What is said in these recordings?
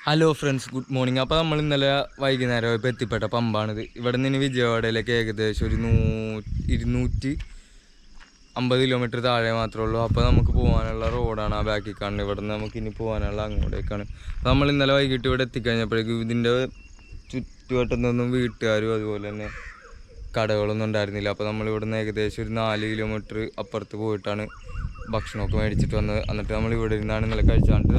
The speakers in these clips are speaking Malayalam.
Hello friends, good morning. അപ്പോൾ നമ്മൾ ഇന്നലെ വൈകുന്നേരം ഇപ്പോൾ എത്തിപ്പെട്ട പമ്പാണിത്. ഇവിടെ നിന്ന് വിജയവാഡയിലേക്ക് ഏകദേശം ഒരു 250 കിലോമീറ്റർ താഴെ മാത്രമേ ഉള്ളൂ. അപ്പോൾ നമുക്ക് പോകാനുള്ള റോഡാണ് ആ ബാക്കിൽ കാണുന്നത്. ഇവിടെ നിന്ന് നമുക്ക് ഇനി പോകാനുള്ള അങ്ങോട്ടേക്കാണ്. അപ്പോൾ നമ്മൾ ഇന്നലെ വൈകിട്ട് ഇവിടെ എത്തിക്കഴിഞ്ഞപ്പോഴേക്കും ഇതിൻ്റെ ചുറ്റുവട്ടത്തൊന്നും വീട്ടുകാരും അതുപോലെ തന്നെ കടകളൊന്നും ഉണ്ടായിരുന്നില്ല. അപ്പോൾ നമ്മളിവിടെ നിന്ന് ഏകദേശം ഒരു 4 കിലോമീറ്റർ അപ്പുറത്ത് പോയിട്ടാണ് ഭക്ഷണമൊക്കെ മേടിച്ചിട്ട് വന്നത്. എന്നിട്ട് നമ്മൾ ഇവിടെ ഇരുന്നാണ് ഇന്നലെ കഴിച്ചാണ്ട്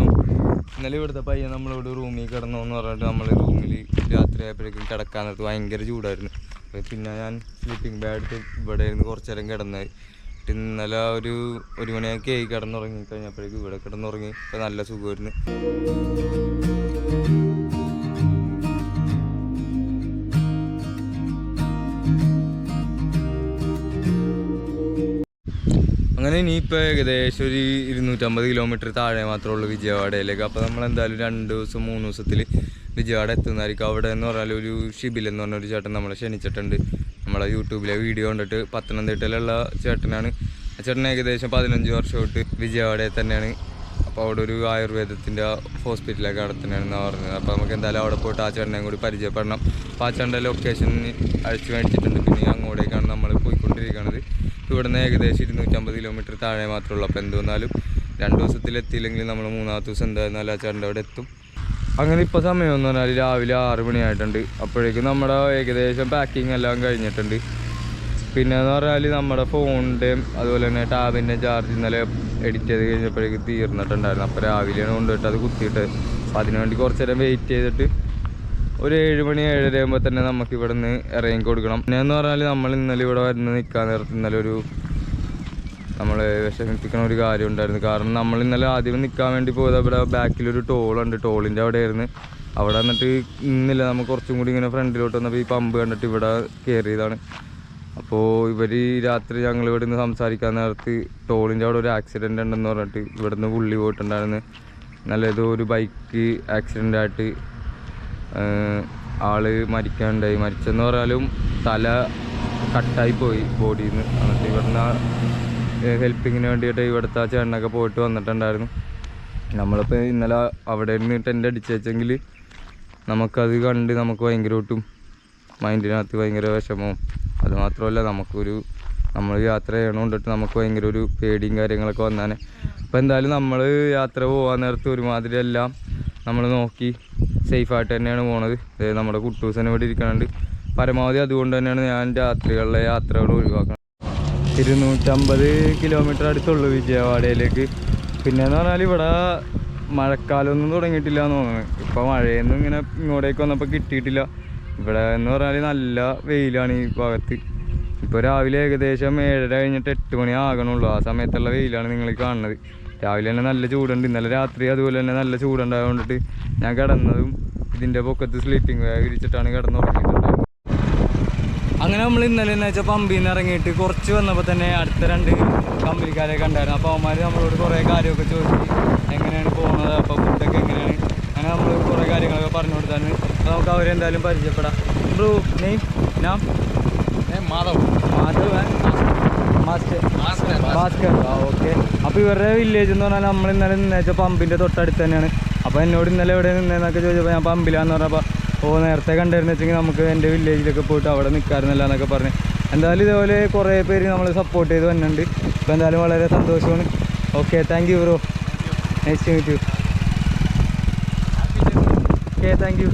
ഇന്നലെ ഇവിടുത്തെ പയ്യൻ നമ്മളിവിടെ റൂമിൽ കിടന്നു എന്ന് പറഞ്ഞിട്ട് നമ്മൾ റൂമിൽ രാത്രി ആയപ്പോഴേക്കും കിടക്കാൻ നേരത്ത് ഭയങ്കര ചൂടായിരുന്നു. പിന്നെ ഞാൻ സ്ലീപ്പിംഗ് ബാഗ് എടുത്ത് ഇവിടെ ഇരുന്ന് കുറച്ച് നേരം കിടന്നത്. ഇന്നലെ ഒരു മണിയൊക്കെ ആയി കിടന്നുറങ്ങി കഴിഞ്ഞപ്പോഴേക്കും ഇവിടെ കിടന്നുറങ്ങി. ഇപ്പോൾ നല്ല സുഖമായിരുന്നു. അങ്ങനെ ഇനിയിപ്പോൾ ഏകദേശം ഒരു 250 കിലോമീറ്റർ താഴെ മാത്രമേ ഉള്ളൂ വിജയവാഡയിലേക്ക്. അപ്പോൾ നമ്മളെന്തായാലും 2 ദിവസം 3 ദിവസത്തിൽ വിജയവാഡ എത്തുന്നതായിരിക്കും. അവിടെ എന്ന് പറഞ്ഞാൽ ഒരു ഷിബിൽ എന്ന് പറഞ്ഞൊരു ചേട്ടൻ നമ്മളെ ക്ഷണിച്ചിട്ടുണ്ട്. നമ്മളെ യൂട്യൂബിലെ വീഡിയോ കണ്ടിട്ട് പത്തനംതിട്ടയിലുള്ള ചേട്ടനാണ്. ആ ചേട്ടൻ ഏകദേശം 15 വർഷമായിട്ട് വിജയവാഡയിൽ തന്നെയാണ്. അപ്പോൾ അവിടെ ഒരു ആയുർവേദത്തിൻ്റെ ഹോസ്പിറ്റലൊക്കെ നടത്തുന്നതാണെന്നാണ് പറഞ്ഞത്. അപ്പോൾ നമുക്ക് എന്തായാലും അവിടെ പോയിട്ട് ആ ചേട്ടനെയും കൂടി പരിചയപ്പെടണം. അപ്പോൾ ആ ചേട്ടൻ്റെ ലൊക്കേഷൻ അഴിച്ചു മേടിച്ചിട്ടുണ്ട്. പിന്നെ അങ്ങോട്ടേക്കാണ് നമ്മൾ പോയിക്കൊണ്ടിരിക്കുന്നത്. ഇവിടെ നിന്ന് ഏകദേശം 250 കിലോമീറ്റർ താഴെ മാത്രമേ ഉള്ളൂ. അപ്പോൾ എന്തുവന്നാലും 2 ദിവസത്തിലെത്തിയില്ലെങ്കിൽ നമ്മൾ 3-ാമത്തെ ദിവസം എന്തായിരുന്നാലും ആ ചേട്ടൻ്റെ അവിടെ എത്തും. അങ്ങനെ ഇപ്പോൾ സമയം എന്ന് പറഞ്ഞാൽ രാവിലെ 6 മണിയായിട്ടുണ്ട്. അപ്പോഴേക്കും നമ്മുടെ ഏകദേശം പാക്കിങ് എല്ലാം കഴിഞ്ഞിട്ടുണ്ട്. പിന്നെ എന്ന് പറഞ്ഞാൽ നമ്മുടെ ഫോണിൻ്റെയും അതുപോലെ തന്നെ ടാബിൻ്റെ ചാർജ് ഇന്നലെ എഡിറ്റ് ചെയ്ത് കഴിഞ്ഞപ്പോഴേക്കും തീർന്നിട്ടുണ്ടായിരുന്നു. അപ്പോൾ രാവിലെയാണ് കൊണ്ടുപോയിട്ട് അത് കുത്തിയിട്ട് അപ്പോൾ അതിനുവേണ്ടി കുറച്ച് നേരം വെയിറ്റ് ചെയ്തിട്ട് ഒരു 7 മണി 7:30 ആകുമ്പോൾ തന്നെ നമുക്ക് ഇവിടെ നിന്ന് ഇറങ്ങി കൊടുക്കണം. പിന്നെ എന്ന് പറഞ്ഞാൽ നമ്മൾ ഇന്നലെ ഇവിടെ വരുന്ന നിൽക്കാൻ നേരത്ത് ഇന്നലെ നമ്മളെ വിഷമിപ്പിക്കുന്ന ഒരു കാര്യം ഉണ്ടായിരുന്നു. കാരണം നമ്മൾ ഇന്നലെ ആദ്യം നിൽക്കാൻ വേണ്ടി പോയത് ഇവിടെ ബാക്കിലൊരു ടോളുണ്ട്. ടോളിൻ്റെ അവിടെ ആയിരുന്നു. അവിടെ വന്നിട്ട് ഇന്നില്ല, നമുക്ക് കുറച്ചും കൂടി ഇങ്ങനെ ഫ്രണ്ടിലോട്ട് വന്നപ്പോൾ ഈ പമ്പ് കണ്ടിട്ട് ഇവിടെ കയറിയതാണ്. അപ്പോൾ ഇവർ രാത്രി ഞങ്ങൾ ഇവിടെ നിന്ന് സംസാരിക്കാൻ നേരത്ത് ടോളിൻ്റെ അവിടെ ഒരു ആക്സിഡൻ്റ് ഉണ്ടെന്ന് പറഞ്ഞിട്ട് ഇവിടെ നിന്ന് പുള്ളി പോയിട്ടുണ്ടായിരുന്നു. നല്ല ഏതോ ഒരു ബൈക്ക് ആക്സിഡൻ്റ് ആയിട്ട് ആള് മരിക്കാനുണ്ടായി. മരിച്ചെന്ന് പറഞ്ഞാലും തല കട്ടായി പോയി ബോഡിയിൽ നിന്ന്. എന്നിട്ട് ഇവിടുന്ന് ഹെൽപ്പിങ്ങിന് വേണ്ടിയിട്ട് ഇവിടുത്തെ ആ ചേട്ടനൊക്കെ പോയിട്ട് വന്നിട്ടുണ്ടായിരുന്നു. നമ്മളിപ്പോൾ ഇന്നലെ അവിടെ നിന്ന് ടെൻ്റ് അടിച്ച് വെച്ചെങ്കിൽ നമുക്കത് കണ്ട് നമുക്ക് ഭയങ്കരമായിട്ടും മൈൻഡിനകത്ത് ഭയങ്കര വിഷമവും അതുമാത്രമല്ല നമ്മൾ യാത്ര ചെയ്യണോണ്ടിട്ട് നമുക്ക് ഭയങ്കര ഒരു പേടിയും കാര്യങ്ങളൊക്കെ വന്നാണ്. അപ്പോൾ എന്തായാലും നമ്മൾ യാത്ര പോകാൻ നേരത്ത് ഒരുമാതിരി എല്ലാം നമ്മൾ നോക്കി സേഫായിട്ട് തന്നെയാണ് പോണത്. നമ്മുടെ കുട്ടൂസനെ ഇവിടെ ഇരിക്കണുണ്ട്. പരമാവധി അതുകൊണ്ട് തന്നെയാണ് ഞാൻ രാത്രികളിലെ യാത്രകൾ ഒഴിവാക്കണം. 250 കിലോമീറ്റർ അടുത്തുള്ളൂ വിജയവാഡയിലേക്ക്. പിന്നെയെന്ന് പറഞ്ഞാൽ ഇവിടെ മഴക്കാലമൊന്നും തുടങ്ങിയിട്ടില്ല എന്ന് തോന്നുന്നു. ഇപ്പോൾ മഴയൊന്നും ഇങ്ങനെ ഇങ്ങോട്ടേക്ക് വന്നപ്പോൾ കിട്ടിയിട്ടില്ല. ഇവിടെ എന്ന് പറഞ്ഞാൽ നല്ല വെയിലാണ് ഈ ഭാഗത്ത്. ഇപ്പോൾ രാവിലെ ഏകദേശം 7:30 കഴിഞ്ഞിട്ട് 8 മണി ആകണുള്ളൂ. ആ സമയത്തുള്ള വെയിലാണ് നിങ്ങൾ കാണുന്നത്. രാവിലെ തന്നെ നല്ല ചൂടുണ്ട്. ഇന്നലെ രാത്രി അതുപോലെ തന്നെ നല്ല ചൂടുണ്ടായതുകൊണ്ടിട്ട് ഞാൻ കിടന്നതും ഇതിൻ്റെ പൊക്കത്ത് സ്ലീപ്പിംഗ് ബാഗ് വിരിച്ചിട്ടാണ് കിടന്നുറങ്ങിയിട്ടുണ്ടായിരുന്നത്. അങ്ങനെ നമ്മൾ ഇന്നലെ എന്ന് വെച്ചാൽ പമ്പിൽ നിന്ന് ഇറങ്ങിയിട്ട് കുറച്ച് വന്നപ്പോൾ തന്നെ അടുത്ത 2 കമ്പനിക്കാരെ കണ്ടായിരുന്നു. അപ്പോൾ അവന്മാർ നമ്മളോട് കുറേ കാര്യമൊക്കെ ചോദിച്ചു, എങ്ങനെയാണ് പോകുന്നത്, അപ്പോൾ ഫുഡൊക്കെ എങ്ങനെയാണ്, അങ്ങനെ നമ്മൾ കുറേ കാര്യങ്ങളൊക്കെ പറഞ്ഞു കൊടുത്തായിരുന്നു. അപ്പോൾ നമുക്ക് അവരെന്തായാലും പരിചയപ്പെടാം. Bro name? നാം മാധവ് ഭാസ്കർ. ഓക്കെ. അപ്പോൾ ഇവരുടെ വില്ലേജ് എന്ന് പറഞ്ഞാൽ നമ്മൾ ഇന്നലെ നിന്നേച്ചാൽ പമ്പിൻ്റെ തൊട്ടടുത്ത് തന്നെയാണ്. അപ്പോൾ എന്നോട് ഇന്നലെ എവിടെ നിന്നേന്നൊക്കെ ചോദിച്ചപ്പോൾ ഞാൻ പമ്പിലാന്ന് പറഞ്ഞപ്പോൾ നേരത്തെ കണ്ടായിരുന്നു വെച്ചെങ്കിൽ നമുക്ക് എൻ്റെ വില്ലേജിലൊക്കെ പോയിട്ട് അവിടെ നിൽക്കാറുന്നില്ല എന്നൊക്കെ പറഞ്ഞ്. എന്തായാലും ഇതേപോലെ കുറേ പേര് നമ്മൾ സപ്പോർട്ട് ചെയ്ത് വന്നിട്ടുണ്ട്. അപ്പോൾ എന്തായാലും വളരെ സന്തോഷമാണ്. Okay, thank you bro. Nice to meet you. Okay, thank you.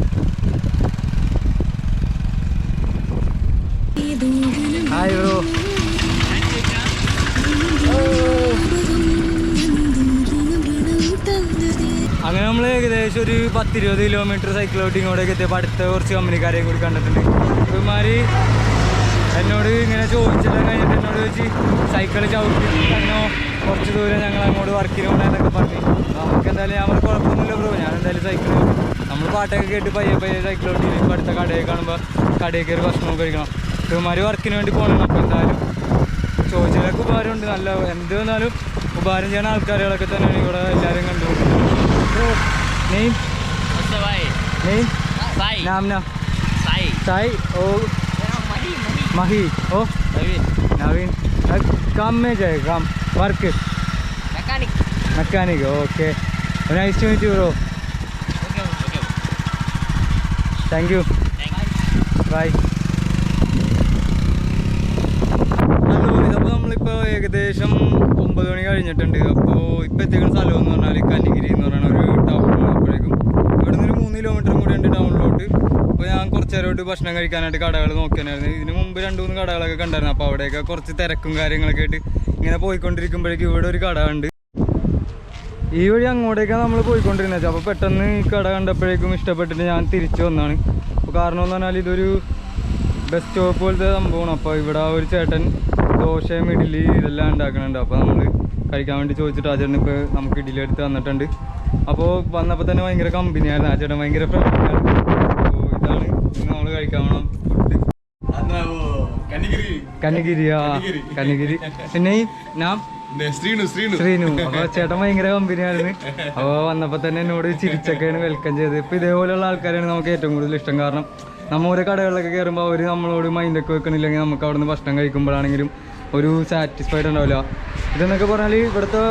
Hi bro. അങ്ങനെ നമ്മൾ ഏകദേശം ഒരു 10-20 കിലോമീറ്റർ സൈക്കിൾ ഔട്ട് ഇങ്ങോട്ടേക്ക് എത്തിയപ്പോൾ അടുത്ത കുറച്ച് കമ്പനിക്കാരെയും കൂടി കണ്ടിട്ടുണ്ട്. ഇവന്മാർ എന്നോട് ഇങ്ങനെ ചോദിച്ചെല്ലാം കഴിഞ്ഞിട്ട് എന്നോട് ചോദിച്ച് സൈക്കിൾ ചവിട്ടി തന്നോ, കുറച്ച് ദൂരം ഞങ്ങൾ അങ്ങോട്ട് വർക്കിന് കൊണ്ടായെന്നൊക്കെ പറഞ്ഞു. നമുക്ക് എന്തായാലും ഞാൻ കുഴപ്പമൊന്നുമില്ല ബ്രോ, ഞാൻ എന്തായാലും സൈക്കിൾ നമ്മൾ പാട്ടൊക്കെ കേട്ട് പയ്യെ സൈക്കിൾ ഔട്ടി ഇപ്പോൾ അടുത്ത കടയിൽ കാണുമ്പോൾ കടയിൽ കയറി ഭക്ഷണം കഴിക്കണം. ഇവന്മാർ വർക്കിന് വേണ്ടി പോകണം. അപ്പോൾ എന്തായാലും ചോദിച്ചതിലൊക്കെ ഉപകാരമുണ്ട്. നല്ല എന്ത് വന്നാലും ഉപകാരം ചെയ്യുന്ന ആൾക്കാരുകളൊക്കെ തന്നെയാണ് ഇവിടെ എല്ലാവരും കണ്ടുകൊണ്ടിരിക്കുന്നത്. നെയിം? നെയിം? नाम ना? साई। ओ मही। ओ नवीन। काम में जाए, काम work mechanic. Okay, nice to meet you bro. Thank you, bye. അപ്പോൾ നമ്മളിപ്പോൾ ഏകദേശം 9 മണി കഴിഞ്ഞിട്ടുണ്ട്. അപ്പോൾ ഇപ്പോൾ എത്തിക്കുന്ന സ്ഥലം എന്ന് പറഞ്ഞാൽ കന്നിഗിരി എന്ന് പറയുന്ന ഒരു ടൗണിലാണ്. അപ്പോഴേക്കും ഇവിടെ നിന്ന് ഒരു 3 കിലോമീറ്ററും കൂടി ഉണ്ട് ടൗണിലോട്ട്. അപ്പോൾ ഞാൻ കുറച്ച് നേരമായിട്ട് ഭക്ഷണം കഴിക്കാനായിട്ട് കടകൾ നോക്കിയായിരുന്നു. ഇതിന് മുമ്പ് 2-3 കടകളൊക്കെ കണ്ടായിരുന്നു. അപ്പോൾ അവിടെയൊക്കെ കുറച്ച് തിരക്കും കാര്യങ്ങളൊക്കെ ആയിട്ട് ഇങ്ങനെ പോയിക്കൊണ്ടിരിക്കുമ്പോഴേക്കും ഇവിടെ ഒരു കട ഉണ്ട്. ഈ വഴി അങ്ങോട്ടേക്കാണ് നമ്മൾ പോയിക്കൊണ്ടിരുന്നത്. അപ്പോൾ പെട്ടെന്ന് ഈ കട കണ്ടപ്പോഴേക്കും ഇഷ്ടപ്പെട്ടിട്ട് ഞാൻ തിരിച്ചു വന്നതാണ്. അപ്പോൾ കാരണം എന്ന് പറഞ്ഞാൽ ഇതൊരു ബസ് സ്റ്റോപ്പ് പോലത്തെ സംഭവമാണ്. അപ്പോൾ ഇവിടെ ഒരു ചേട്ടൻ ദോശയും ഇഡ്ഡലി ഇതെല്ലാം ഉണ്ടാക്കുന്നുണ്ട്. അപ്പോൾ നമ്മൾ കഴിക്കാൻ വേണ്ടി ചോദിച്ചിട്ട് ആ ചേട്ടൻ ഇപ്പോൾ നമുക്ക് ഇഡ്ഡലി എടുത്ത് തന്നിട്ടുണ്ട്. അപ്പോൾ വന്നപ്പോൾ തന്നെ ഭയങ്കര കമ്പനിയായിരുന്നു. ആ ചേട്ടൻ ഭയങ്കര ഫ്രണ്ട്ലിയാണ്. അപ്പോൾ ഇതാണ് ഇന്ന് നമ്മൾ കഴിക്കാൻ വേണം ഫുഡ്. കന്നിഗിരി. പിന്നെ ഞാൻ ശ്രീനു. അപ്പോൾ ചേട്ടൻ ഭയങ്കര കമ്പനിയായിരുന്നു. അപ്പോൾ വന്നപ്പോൾ തന്നെ എന്നോട് ചിരിച്ചൊക്കെയാണ് വെൽക്കം ചെയ്തത്. ഇപ്പോൾ ഇതേപോലെയുള്ള ആൾക്കാരാണ് നമുക്ക് ഏറ്റവും കൂടുതൽ ഇഷ്ടം. കാരണം നമ്മൾ ഓരോ കടകളിലൊക്കെ കയറുമ്പോൾ അവർ നമ്മളോട് മൈൻഡൊക്കെ വെക്കണില്ലെങ്കിൽ നമുക്ക് അവിടെ നിന്ന് ഭക്ഷണം കഴിക്കുമ്പോഴാണെങ്കിലും ഒരു സാറ്റിസ്ഫൈഡ് ഉണ്ടാവില്ല. ഇതെന്നൊക്കെ പറഞ്ഞാൽ ഇവിടുത്തെ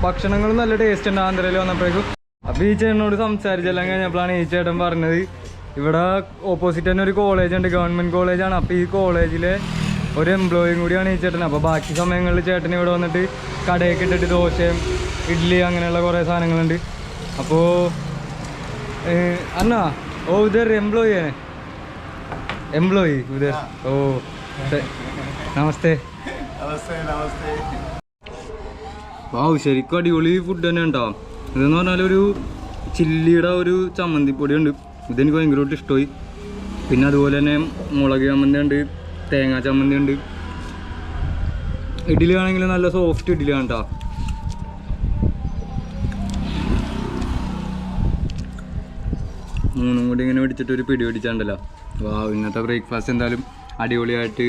ഭക്ഷണങ്ങളും നല്ല ടേസ്റ്റ് ഉണ്ട്. ആന്ധ്രയിൽ വന്നപ്പോഴേക്കും അപ്പോൾ ഈ ചേട്ടനോട് സംസാരിച്ചെല്ലാം കഴിഞ്ഞപ്പോഴാണ് ഈ ചേട്ടൻ പറഞ്ഞത് ഇവിടെ ഓപ്പോസിറ്റ് തന്നെ ഒരു കോളേജ് ഉണ്ട്, ഗവൺമെൻറ് കോളേജാണ്. അപ്പോൾ ഈ കോളേജിലെ ഒരു എംപ്ലോയിയും കൂടിയാണ് ഈ ചേട്ടൻ. അപ്പോൾ ബാക്കി സമയങ്ങളിൽ ചേട്ടൻ ഇവിടെ വന്നിട്ട് കടയൊക്കെ ഇട്ടിട്ട് ദോശയും ഇഡ്ഡലി അങ്ങനെയുള്ള കുറേ സാധനങ്ങളുണ്ട്. അപ്പോൾ അന്നാ ഓ ഇതർ एम्प्लॉई उधर ओ നമസ്തേ. വാവ്, ശരിക്കും അടിപൊളി ഫുഡ് തന്നെ ഉണ്ടാവും. ഇതെന്ന് പറഞ്ഞാൽ ഒരു ചില്ലിയുടെ ഒരു ചമ്മന്തിപ്പൊടി ഉണ്ട്. ഇതെനിക്ക് ഭയങ്കരമായിട്ട് ഇഷ്ടമായി. പിന്നെ അതുപോലെ തന്നെ മുളക് ചമ്മന്തി ഉണ്ട്, തേങ്ങാ ചമ്മന്തി ഉണ്ട്. ഇഡ്ഡലി ആണെങ്കിൽ നല്ല സോഫ്റ്റ് ഇഡ്ഡലിയാണ് കേട്ടോ. മൂന്നും കൂടി ഇങ്ങനെ പിടിച്ചിട്ട് ഒരു പിടി പിടിച്ചാണ്ടല്ലോ. ഇന്നത്തെ ബ്രേക്ക്ഫാസ്റ്റ് എന്തായാലും അടിപൊളിയായിട്ട്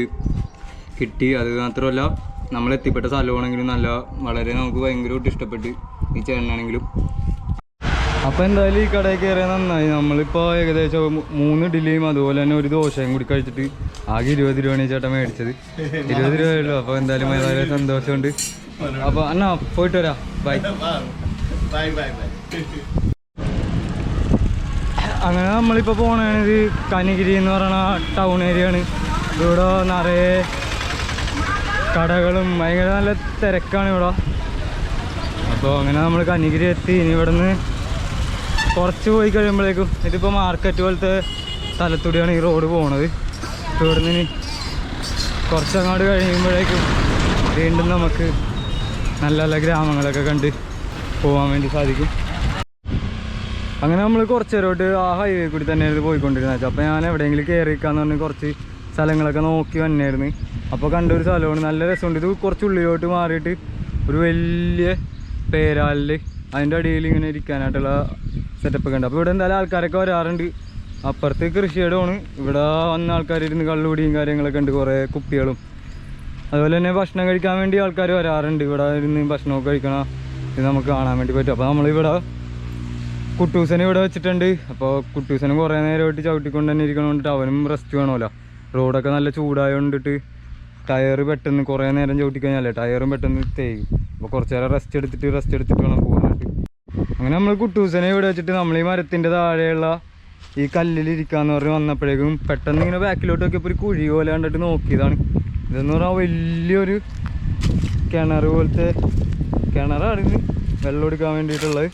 കിട്ടി. അത് മാത്രമല്ല നമ്മൾ എത്തിപ്പെട്ട സ്ഥലമാണെങ്കിലും വളരെ നമുക്ക് ഭയങ്കരമായിട്ട് ഇഷ്ടപ്പെട്ട് ഈ ചേട്ടനാണെങ്കിലും. അപ്പോൾ എന്തായാലും ഈ കടയിൽ കയറിയാൽ നന്നായി. നമ്മളിപ്പോൾ ഏകദേശം 3 ഇഡ്ഡലിയും അതുപോലെ തന്നെ ഒരു ദോശയും കൂടി കഴിച്ചിട്ട് ആകെ 20 രൂപയാണ് ഈ ചേട്ടൻ മേടിച്ചത്. 20 രൂപയുള്ളൂ. അപ്പോൾ എന്തായാലും വളരെ സന്തോഷമുണ്ട്. അപ്പോൾ എന്നാ പോയിട്ട് വരാം. ബൈ. അങ്ങനെ നമ്മളിപ്പോൾ പോകണത് കന്നിഗിരി എന്ന് പറയുന്ന ടൗൺ ഏരിയ ആണ്. ഇവിടെ നിറയെ കടകളും ഭയങ്കര നല്ല തിരക്കാണ് ഇവിടെ. അപ്പോൾ അങ്ങനെ നമ്മൾ കന്നിഗിരി എത്തി. ഇനി ഇവിടെ നിന്ന് കുറച്ച് പോയി കഴിയുമ്പോഴേക്കും ഇതിപ്പോൾ മാർക്കറ്റ് പോലത്തെ സ്ഥലത്തൂടെയാണ് ഈ റോഡ് പോണത്. ഇവിടെ നിന്ന് കുറച്ചങ്ങോട്ട് കഴിയുമ്പോഴേക്കും വീണ്ടും നമുക്ക് നല്ല നല്ല ഗ്രാമങ്ങളൊക്കെ കണ്ട് പോകാൻ വേണ്ടി സാധിക്കും. അങ്ങനെ നമ്മൾ കുറച്ച് നേരമായിട്ട് ആ ഹൈവേ കൂടി തന്നെയായിരുന്നു പോയിക്കൊണ്ടിരുന്നത്. അപ്പോൾ ഞാൻ എവിടെയെങ്കിലും കയറിക്കാന്ന് പറഞ്ഞ് കുറച്ച് സ്ഥലങ്ങളൊക്കെ നോക്കി വന്നായിരുന്നു. അപ്പോൾ കണ്ടൊരു സ്ഥലമാണ്, നല്ല രസമുണ്ട്. ഇത് കുറച്ച് ഉള്ളിലോട്ട് മാറിയിട്ട് ഒരു വലിയ പേരാലിൽ അതിൻ്റെ അടിയിൽ ഇങ്ങനെ ഇരിക്കാനായിട്ടുള്ള സെറ്റപ്പൊക്കെ ഉണ്ട്. അപ്പോൾ ഇവിടെ എന്തായാലും ആൾക്കാരൊക്കെ വരാറുണ്ട്. അപ്പുറത്ത് കൃഷിയിടമാണ്. ഇവിടെ വന്ന ആൾക്കാരിരുന്ന് കള്ളുപിടിയും കാര്യങ്ങളൊക്കെ ഉണ്ട്, കുറേ കുപ്പികളും. അതുപോലെ തന്നെ ഭക്ഷണം കഴിക്കാൻ വേണ്ടി ആൾക്കാർ വരാറുണ്ട്. ഇവിടെ ഇരുന്ന് ഭക്ഷണമൊക്കെ കഴിക്കണം, ഇത് നമുക്ക് കാണാൻ വേണ്ടി പറ്റും. അപ്പോൾ നമ്മളിവിടെ കുട്ടൂസനെ ഇവിടെ വെച്ചിട്ടുണ്ട്. അപ്പോൾ കുട്ടൂസനും കുറേ നേരമായിട്ട് ചവിട്ടിക്കൊണ്ട് തന്നെ ഇരിക്കണോണ്ടിട്ട് അവനും റെസ്റ്റ് വേണമല്ലോ. റോഡൊക്കെ നല്ല ചൂടായോണ്ടിട്ട് ടയർ പെട്ടെന്ന് കുറേ നേരം ചവിട്ടിക്കഴിഞ്ഞാലേ ടയറും പെട്ടെന്ന് തേയും. അപ്പോൾ കുറച്ച് നേരം റെസ്റ്റ് എടുത്തിട്ട് വേണം പോകാനായിട്ട്. അങ്ങനെ നമ്മൾ കുട്ടൂസനെ ഇവിടെ വെച്ചിട്ട് നമ്മൾ ഈ മരത്തിൻ്റെ താഴെയുള്ള ഈ കല്ലിലിരിക്കാന്ന് പറഞ്ഞ് വന്നപ്പോഴേക്കും പെട്ടെന്ന് ഇങ്ങനെ ബാക്കിലോട്ട് നോക്കിയപ്പോൾ ഒരു കുഴി പോലെ കണ്ടിട്ട് നോക്കിയതാണ്. ഇതെന്ന് പറഞ്ഞാൽ വലിയൊരു കിണർ പോലത്തെ കിണറാണ് ഇത് വെള്ളം എടുക്കാൻ വേണ്ടിയിട്ടുള്ളത്.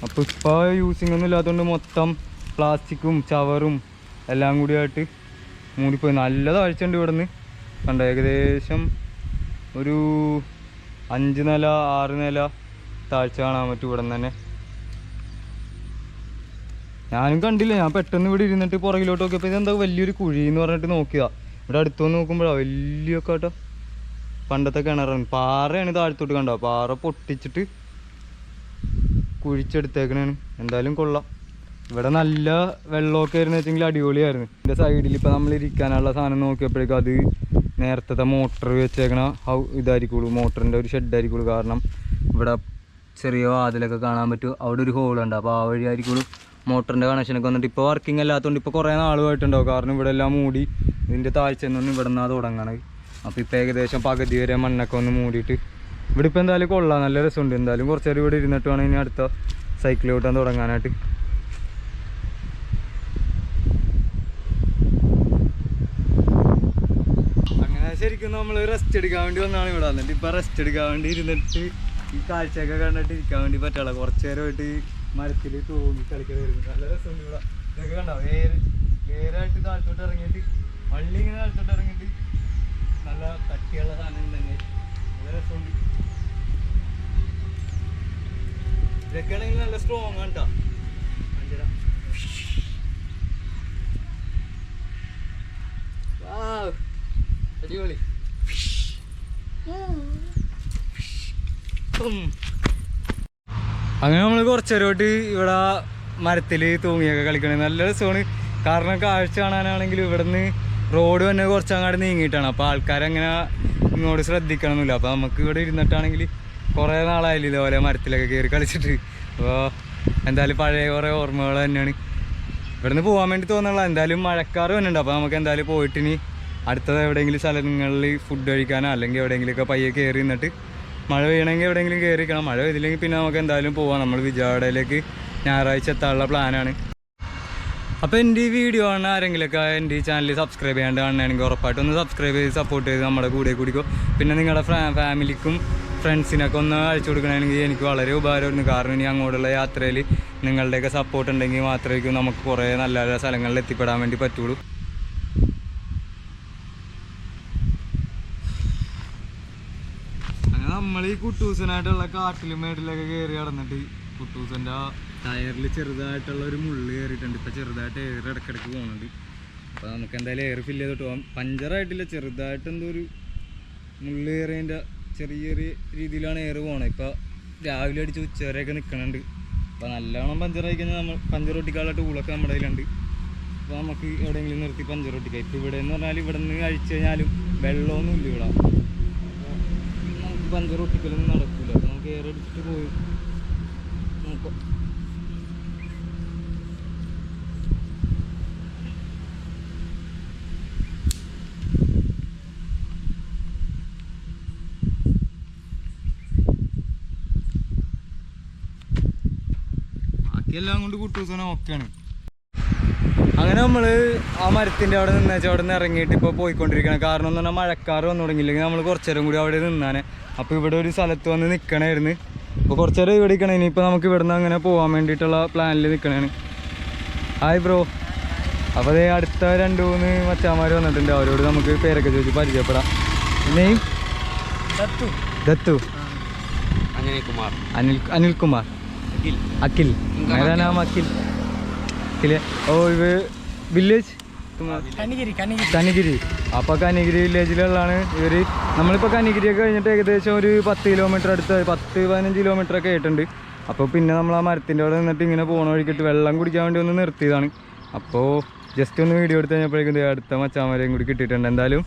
അപ്പോൾ ഇപ്പോൾ യൂസിങ് ഒന്നും ഇല്ലാത്തതുകൊണ്ട് മൊത്തം പ്ലാസ്റ്റിക്കും ചവറും എല്ലാം കൂടിയായിട്ട് മൂടിപ്പോയി. നല്ല താഴ്ചയുണ്ട് ഇവിടെ നിന്ന് കണ്ട. ഏകദേശം ഒരു 5 നില 6 നില താഴ്ച കാണാൻ പറ്റും ഇവിടെ നിന്ന് തന്നെ. ഞാനും കണ്ടില്ല, ഞാൻ പെട്ടെന്ന് ഇവിടെ ഇരുന്നിട്ട് പുറകിലോട്ട് നോക്കിയപ്പോൾ ഇതെന്താ വലിയൊരു കുഴി എന്ന് പറഞ്ഞിട്ട് നോക്കിയതാണ്. ഇവിടെ അടുത്തുനിന്ന് നോക്കുമ്പോഴാണ് വലിയൊക്കെ കേട്ടോ പണ്ടത്തെ കിണറാണ്. പാറയാണ് താഴത്തോട്ട് കണ്ടോ, പാറ പൊട്ടിച്ചിട്ട് കുഴിച്ചെടുത്തേക്കണാണ്. എന്തായാലും കൊള്ളാം. ഇവിടെ നല്ല വെള്ളമൊക്കെ ആയിരുന്നു വെച്ചെങ്കിൽ അടിപൊളിയായിരുന്നു. ഇതിൻ്റെ സൈഡിൽ ഇപ്പോൾ നമ്മൾ ഇരിക്കാനുള്ള സാധനം നോക്കിയപ്പോഴേക്കും അത് നേരത്തെ മോട്ടർ വെച്ചേക്കണ ഇതായിരിക്കുള്ളൂ, മോട്ടറിൻ്റെ ഒരു ഷെഡായിരിക്കുള്ളൂ. കാരണം ഇവിടെ ചെറിയ വാതിലൊക്കെ കാണാൻ പറ്റും, അവിടെ ഒരു ഹോളുണ്ട്. അപ്പോൾ ആ വഴി ആയിരിക്കുള്ളൂ മോട്ടറിൻ്റെ കണക്ഷനൊക്കെ വന്നിട്ട്. ഇപ്പോൾ വർക്കിംഗ് അല്ലാത്തതുകൊണ്ട് ഇപ്പോൾ കുറേ നാളുമായിട്ടുണ്ടാവും. കാരണം ഇവിടെ എല്ലാം മൂടി ഇതിൻ്റെ താഴ്ച നിന്നൊന്നും ഇവിടെ നിന്നാണ് തുടങ്ങണത്. അപ്പോൾ ഇപ്പോൾ ഏകദേശം പകുതി വരെ മണ്ണൊക്കെ ഒന്ന് മൂടിയിട്ട് ഇവിടെ ഇപ്പോൾ എന്തായാലും കൊള്ളാം, നല്ല രസമുണ്ട്. എന്തായാലും കുറച്ച് നേരം ഇവിടെ ഇരുന്നിട്ട് വേണം ഇനി അടുത്ത സൈക്കിൾ ഓട്ടാൻ തുടങ്ങാനായിട്ട്. ശരിക്കും നമ്മൾ റെസ്റ്റ് എടുക്കാൻ വേണ്ടി വന്നാണ് ഇവിടെ വന്നിട്ട്. ഇപ്പം റെസ്റ്റ് എടുക്കാൻ വേണ്ടി ഇരുന്നിട്ട് ഈ കാഴ്ചയൊക്കെ കണ്ടിട്ട് ഇരിക്കാൻ വേണ്ടി പറ്റുള്ള കുറച്ച് നേരമായിട്ട് മരത്തിൽ തൂങ്ങി കളിക്കാൻ വരുന്നത്. നല്ല രസമുണ്ട് ഇവിടെ. ഇതൊക്കെ കണ്ടോ വേരായിട്ട് താഴത്തോട്ട് ഇറങ്ങിയിട്ട് വള്ളി ഇങ്ങനെ താഴത്തോട്ട് ഇറങ്ങിയിട്ട് നല്ല കട്ടിയുള്ള സാധനം തന്നെ. നല്ല രസമുണ്ട്. ഇതൊക്കെ ആണെങ്കിൽ നല്ല സ്ട്രോങ് ആണ് കേട്ടോ. അടിപൊളി. അങ്ങനെ നമ്മൾ കുറച്ച് നേരമായിട്ട് ഇവിടെ മരത്തിൽ തൂങ്ങിയൊക്കെ കളിക്കണേ. നല്ല രസമാണ്. കാരണം കാഴ്ച കാണാനാണെങ്കിലും ഇവിടെ നിന്ന് റോഡ് തന്നെ കുറച്ചങ്ങാട് നീങ്ങിയിട്ടാണ്. അപ്പോൾ ആൾക്കാരങ്ങനെ ഇങ്ങോട്ട് ശ്രദ്ധിക്കണമെന്നില്ല. അപ്പോൾ നമുക്ക് ഇവിടെ ഇരുന്നിട്ടാണെങ്കിൽ കുറേ നാളായില്ല ഇതേപോലെ മരത്തിലൊക്കെ കയറി കളിച്ചിട്ട്. അപ്പോൾ എന്തായാലും പഴയ കുറേ ഓർമ്മകൾ തന്നെയാണ്. ഇവിടുന്ന് പോകാൻ വേണ്ടി തോന്നുന്നില്ല. എന്തായാലും മഴക്കാറ് വന്നിട്ടുണ്ട്. അപ്പോൾ നമുക്ക് എന്തായാലും പോയിട്ടിനി അടുത്തത് എവിടെയെങ്കിലും സ്ഥലങ്ങളിൽ ഫുഡ് കഴിക്കാനോ അല്ലെങ്കിൽ എവിടെയെങ്കിലുമൊക്കെ പയ്യെ കയറി നിന്നിട്ട് മഴ പെയ്യണമെങ്കിൽ എവിടെയെങ്കിലും കയറിക്കണം. മഴ പെയ്തില്ലെങ്കിൽ പിന്നെ നമുക്ക് എന്തായാലും പോവാം. നമ്മൾ വിജയവാഡയിലേക്ക് ഞായറാഴ്ച എത്താനുള്ള പ്ലാനാണ്. അപ്പോൾ എൻ്റെ ഈ വീഡിയോ ആണ് ആരെങ്കിലുമൊക്കെ എൻ്റെ ഈ ചാനൽ സബ്സ്ക്രൈബ് ചെയ്യാണ്ട് കാണുകയാണെങ്കിൽ ഉറപ്പായിട്ടും ഒന്ന് സബ്സ്ക്രൈബ് ചെയ്ത് സപ്പോർട്ട് ചെയ്ത് നമ്മുടെ കൂടെ കൂടിക്കോ. പിന്നെ നിങ്ങളുടെ ഫാമിലിക്കും ഫ്രണ്ട്സിനൊക്കെ ഒന്ന് അയച്ചു കൊടുക്കണമെങ്കിൽ എനിക്ക് വളരെ ഉപകാരമായിരുന്നു. കാരണം ഇനി അങ്ങോട്ടുള്ള യാത്രയിൽ നിങ്ങളുടെയൊക്കെ സപ്പോർട്ട് ഉണ്ടെങ്കിൽ മാത്രമേ നമുക്ക് കുറേ നല്ല നല്ല സ്ഥലങ്ങളിൽ എത്തിപ്പെടാൻ വേണ്ടി പറ്റുള്ളൂ. അങ്ങനെ നമ്മൾ ഈ കുട്ടൂസനായിട്ടുള്ള കാട്ടിലും മേട്ടിലൊക്കെ കയറി നടന്നിട്ട് കുട്ടൂസൻ്റെ ടയറിൽ ചെറുതായിട്ടുള്ള ഒരു മുള്ള് കയറിയിട്ടുണ്ട്. ഇപ്പോൾ ചെറുതായിട്ട് എയർ ഇടയ്ക്കിടയ്ക്ക് പോകുന്നുണ്ട്. അപ്പോൾ നമുക്ക് എന്തായാലും എയർ ഫില്ല് ചെയ്തിട്ട് പോകാം. പഞ്ചറായിട്ടില്ല, ചെറുതായിട്ട് എന്തോ ഒരു മുള്ള് കയറിയതിൻ്റെ ചെറിയ ചെറിയ രീതിയിലാണ് എയർ പോകണത്. ഇപ്പോൾ രാവിലെ അടിച്ച് ഉച്ചവരെയൊക്കെ നിൽക്കണുണ്ട്. അപ്പോൾ നല്ലോണം പഞ്ചറായി കഴിഞ്ഞാൽ നമ്മൾ പഞ്ചർ ഒട്ടിക്കാനുള്ള ടൂളൊക്കെ നമ്മുടെ കയ്യിലുണ്ട്. അപ്പോൾ നമുക്ക് എവിടെയെങ്കിലും നിർത്തി പഞ്ചർ ഒട്ടിക്കാം. ഇപ്പോൾ ഇവിടെ എന്ന് പറഞ്ഞാൽ ഇവിടെ നിന്ന് കഴിച്ച് കഴിഞ്ഞാലും വെള്ളമൊന്നും ഇല്ല ഇവിടെ. അപ്പോൾ നമുക്ക് പഞ്ചർ ഒട്ടിക്കലൊന്നും നടക്കില്ല. അപ്പോൾ നമുക്ക് എയർ അടിച്ചിട്ട് പോയി നോക്കാം. എല്ലാം കൊണ്ട് കുട്ടൂസന ഓക്കെയാണ്. അങ്ങനെ നമ്മൾ ആ മരത്തിൻ്റെ അവിടെ നിന്നേച്ചാൽ അവിടെ നിന്ന് ഇറങ്ങിയിട്ട് ഇപ്പോൾ പോയിക്കൊണ്ടിരിക്കണം. കാരണം എന്ന് പറഞ്ഞാൽ മഴക്കാറ് വന്നു തുടങ്ങിയില്ലെങ്കിൽ നമ്മൾ കുറച്ച് നേരം കൂടി അവിടെ നിന്നാണ്. അപ്പോൾ ഇവിടെ ഒരു സ്ഥലത്ത് വന്ന് നിൽക്കണമായിരുന്നു. അപ്പോൾ കുറച്ച് നേരം ഇവിടെ നിൽക്കണം. ഇനിയിപ്പോൾ നമുക്ക് ഇവിടെ നിന്ന് അങ്ങനെ പോകാൻ വേണ്ടിയിട്ടുള്ള പ്ലാനിൽ നിൽക്കണതാണ്. Hi bro. അപ്പോൾ അതേ അടുത്ത 2-3 മച്ചാന്മാർ വന്നിട്ടുണ്ട്. അവരോട് നമുക്ക് പേരൊക്കെ ചോദിച്ച് പരിചയപ്പെടാം. നെയിം ദത്തു, അനിൽകുമാർ, अकिल, मेरा नाम अकिल है। और വില്ലേജ് കനിഗിരി. അപ്പോൾ കനിഗിരി വില്ലേജിലുള്ളതാണ് ഇവർ. നമ്മളിപ്പോൾ കനിഗിരിയൊക്കെ കഴിഞ്ഞിട്ട് ഏകദേശം ഒരു 10 കിലോമീറ്റർ അടുത്ത് 10-15 കിലോമീറ്ററൊക്കെ ആയിട്ടുണ്ട്. അപ്പോൾ പിന്നെ നമ്മൾ ആ മരത്തിൻ്റെ അവിടെ നിന്നിട്ട് ഇങ്ങനെ പോകണ വഴിക്കിട്ട് വെള്ളം കുടിക്കാൻ വേണ്ടി ഒന്ന് നിർത്തിയതാണ്. അപ്പോൾ ജസ്റ്റ് ഒന്ന് വീഡിയോ എടുത്ത് കഴിഞ്ഞപ്പോഴേക്കും അടുത്ത മച്ചാന്മാരെയും കൂടി കിട്ടിയിട്ടുണ്ട്. എന്തായാലും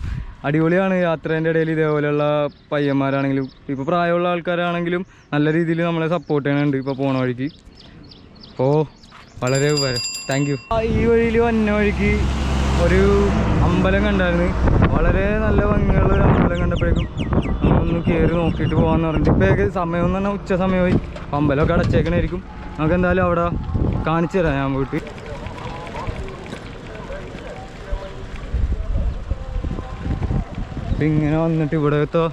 അടിപൊളിയാണ്. യാത്രേൻ്റെ ഇടയിൽ ഇതേപോലെയുള്ള പയ്യന്മാരാണെങ്കിലും ഇപ്പോൾ പ്രായമുള്ള ആൾക്കാരാണെങ്കിലും നല്ല രീതിയിൽ നമ്മളെ സപ്പോർട്ട് ചെയ്യുന്നുണ്ട് ഇപ്പോൾ പോണ വഴിക്ക്. അപ്പോൾ വളരെ ഉപകാരം. Thank you. ഈ വഴിയിൽ വന്ന വഴിക്ക് ഒരു അമ്പലം കണ്ടായിരുന്നു. വളരെ നല്ല ഭംഗിയുള്ള ഒരു അമ്പലം കണ്ടപ്പോഴേക്കും നമ്മളൊന്ന് കയറി നോക്കിയിട്ട് പോകാമെന്ന് പറഞ്ഞിട്ട് ഇപ്പോൾ സമയം എന്ന് പറഞ്ഞാൽ ഉച്ച സമയമായി. അമ്പലമൊക്കെ അടച്ചേക്കണായിരിക്കും. നമുക്ക് എന്തായാലും അവിടെ കാണിച്ചു തരാം ഞാൻ പോയിട്ട്. അപ്പം ഇങ്ങനെ വന്നിട്ട് ഇവിടെയൊക്കെ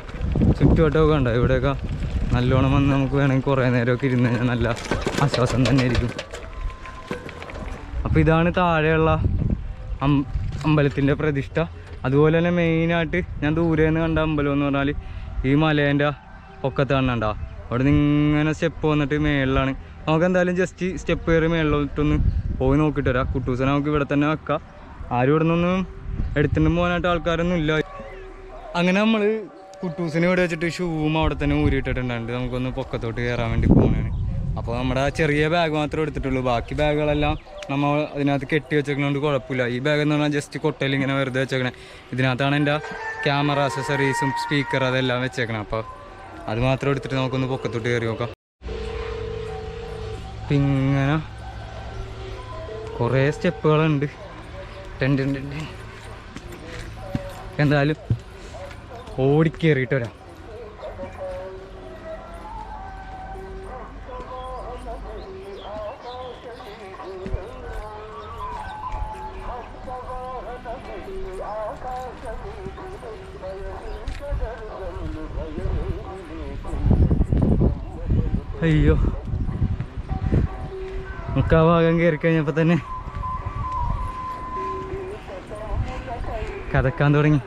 ചുറ്റുവട്ടമൊക്കെ ഉണ്ടോ. ഇവിടെയൊക്കെ നല്ലോണം വന്ന് നമുക്ക് വേണമെങ്കിൽ കുറേ നേരമൊക്കെ ഇരുന്ന് കഴിഞ്ഞാൽ നല്ല ആശ്വാസം തന്നെ ആയിരിക്കും. അപ്പോൾ ഇതാണ് താഴെയുള്ള അമ്പലത്തിൻ്റെ പ്രതിഷ്ഠ. അതുപോലെ തന്നെ മെയിനായിട്ട് ഞാൻ ദൂരെ നിന്ന് കണ്ട അമ്പലം എന്ന് പറഞ്ഞാൽ ഈ മലേൻ്റെ പൊക്കത്ത് കാണണ്ട. അവിടെ നിന്ന് ഇങ്ങനെ സ്റ്റെപ്പ് വന്നിട്ട് മേളിലാണ്. നമുക്ക് എന്തായാലും ജസ്റ്റ് സ്റ്റെപ്പ് കയറി മേളിലോട്ടൊന്ന് പോയി നോക്കിയിട്ട് വരാം. കുട്ടൂസനെ നമുക്ക് ഇവിടെ തന്നെ വെക്കാം. ആരും ഇവിടെ നിന്നൊന്നും എടുത്തിട്ടും പോകാനായിട്ട് ആൾക്കാരൊന്നും ഇല്ല. അങ്ങനെ നമ്മൾ കുട്ടൂസിനെ ഇവിടെ വെച്ചിട്ട് ഷൂവും അവിടെ തന്നെ ഊരിയിട്ടിട്ടുണ്ടായിട്ട് നമുക്കൊന്ന് പൊക്കത്തോട്ട് കയറാൻ വേണ്ടി പോകുന്നതാണ്. അപ്പോൾ നമ്മുടെ ചെറിയ ബാഗ് മാത്രമേ എടുത്തിട്ടുള്ളൂ. ബാക്കി ബാഗുകളെല്ലാം നമ്മൾ അതിനകത്ത് കെട്ടി വെച്ചേക്കുന്നതുകൊണ്ട് കുഴപ്പമില്ല. ഈ ബാഗ് എന്ന് പറഞ്ഞാൽ ജസ്റ്റ് കൊട്ടയിൽ ഇങ്ങനെ വെറുതെ വെച്ചേക്കണേ. ഇതിനകത്താണ് എൻ്റെ ക്യാമറ അക്സസറീസും സ്പീക്കർ അതെല്ലാം വെച്ചേക്കണം. അപ്പോൾ അത് മാത്രം എടുത്തിട്ട് നമുക്കൊന്ന് പൊക്കത്തോട്ട് കയറി നോക്കാം. ഇങ്ങനെ കുറേ സ്റ്റെപ്പുകളുണ്ട്. എന്തായാലും ഓടിക്കേറിയിട്ട് വരാം. അയ്യോ, നമുക്ക് ആ ഭാഗം കയറി കഴിഞ്ഞപ്പോൾ തന്നെ കഥക്കാൻ തുടങ്ങി.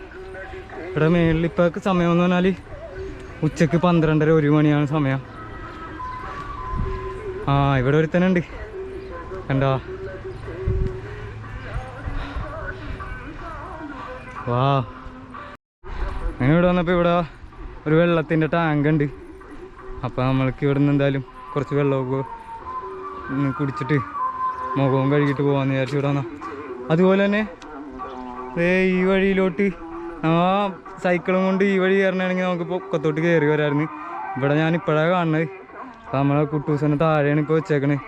ഇവിടെ മേളിൽ ഇപ്പോൾ സമയം എന്ന് പറഞ്ഞാൽ ഉച്ചക്ക് 12:30 1 മണിയാണ് സമയം. ആ ഇവിടെ ഒരുത്തനുണ്ട് കണ്ടോ. വാ, അങ്ങനെ ഇവിടെ വന്നപ്പോൾ ഇവിടെ ഒരു വെള്ളത്തിൻ്റെ ടാങ്ക് ഉണ്ട്. അപ്പോൾ നമ്മൾക്ക് ഇവിടെ നിന്ന് എന്തായാലും കുറച്ച് വെള്ളമൊക്കെ കുടിച്ചിട്ട് മുഖവും കഴുകിയിട്ട് പോകാമെന്ന് വിചാരിച്ചു ഇവിടെ വന്നാൽ. അതുപോലെ തന്നെ ഈ വഴിയിലോട്ട് ആ സൈക്കിളും കൊണ്ട് ഈ വഴി കയറണമെങ്കിൽ നമുക്ക് പൊക്കത്തോട്ട് കയറി വരാമായിരുന്നു. ഇവിടെ ഞാൻ ഇപ്പോഴാണ് കാണുന്നത്. അപ്പോൾ നമ്മളെ കുട്ടൂസിന് താഴെയാണ് ഇപ്പോൾ വെച്ചേക്കണേ.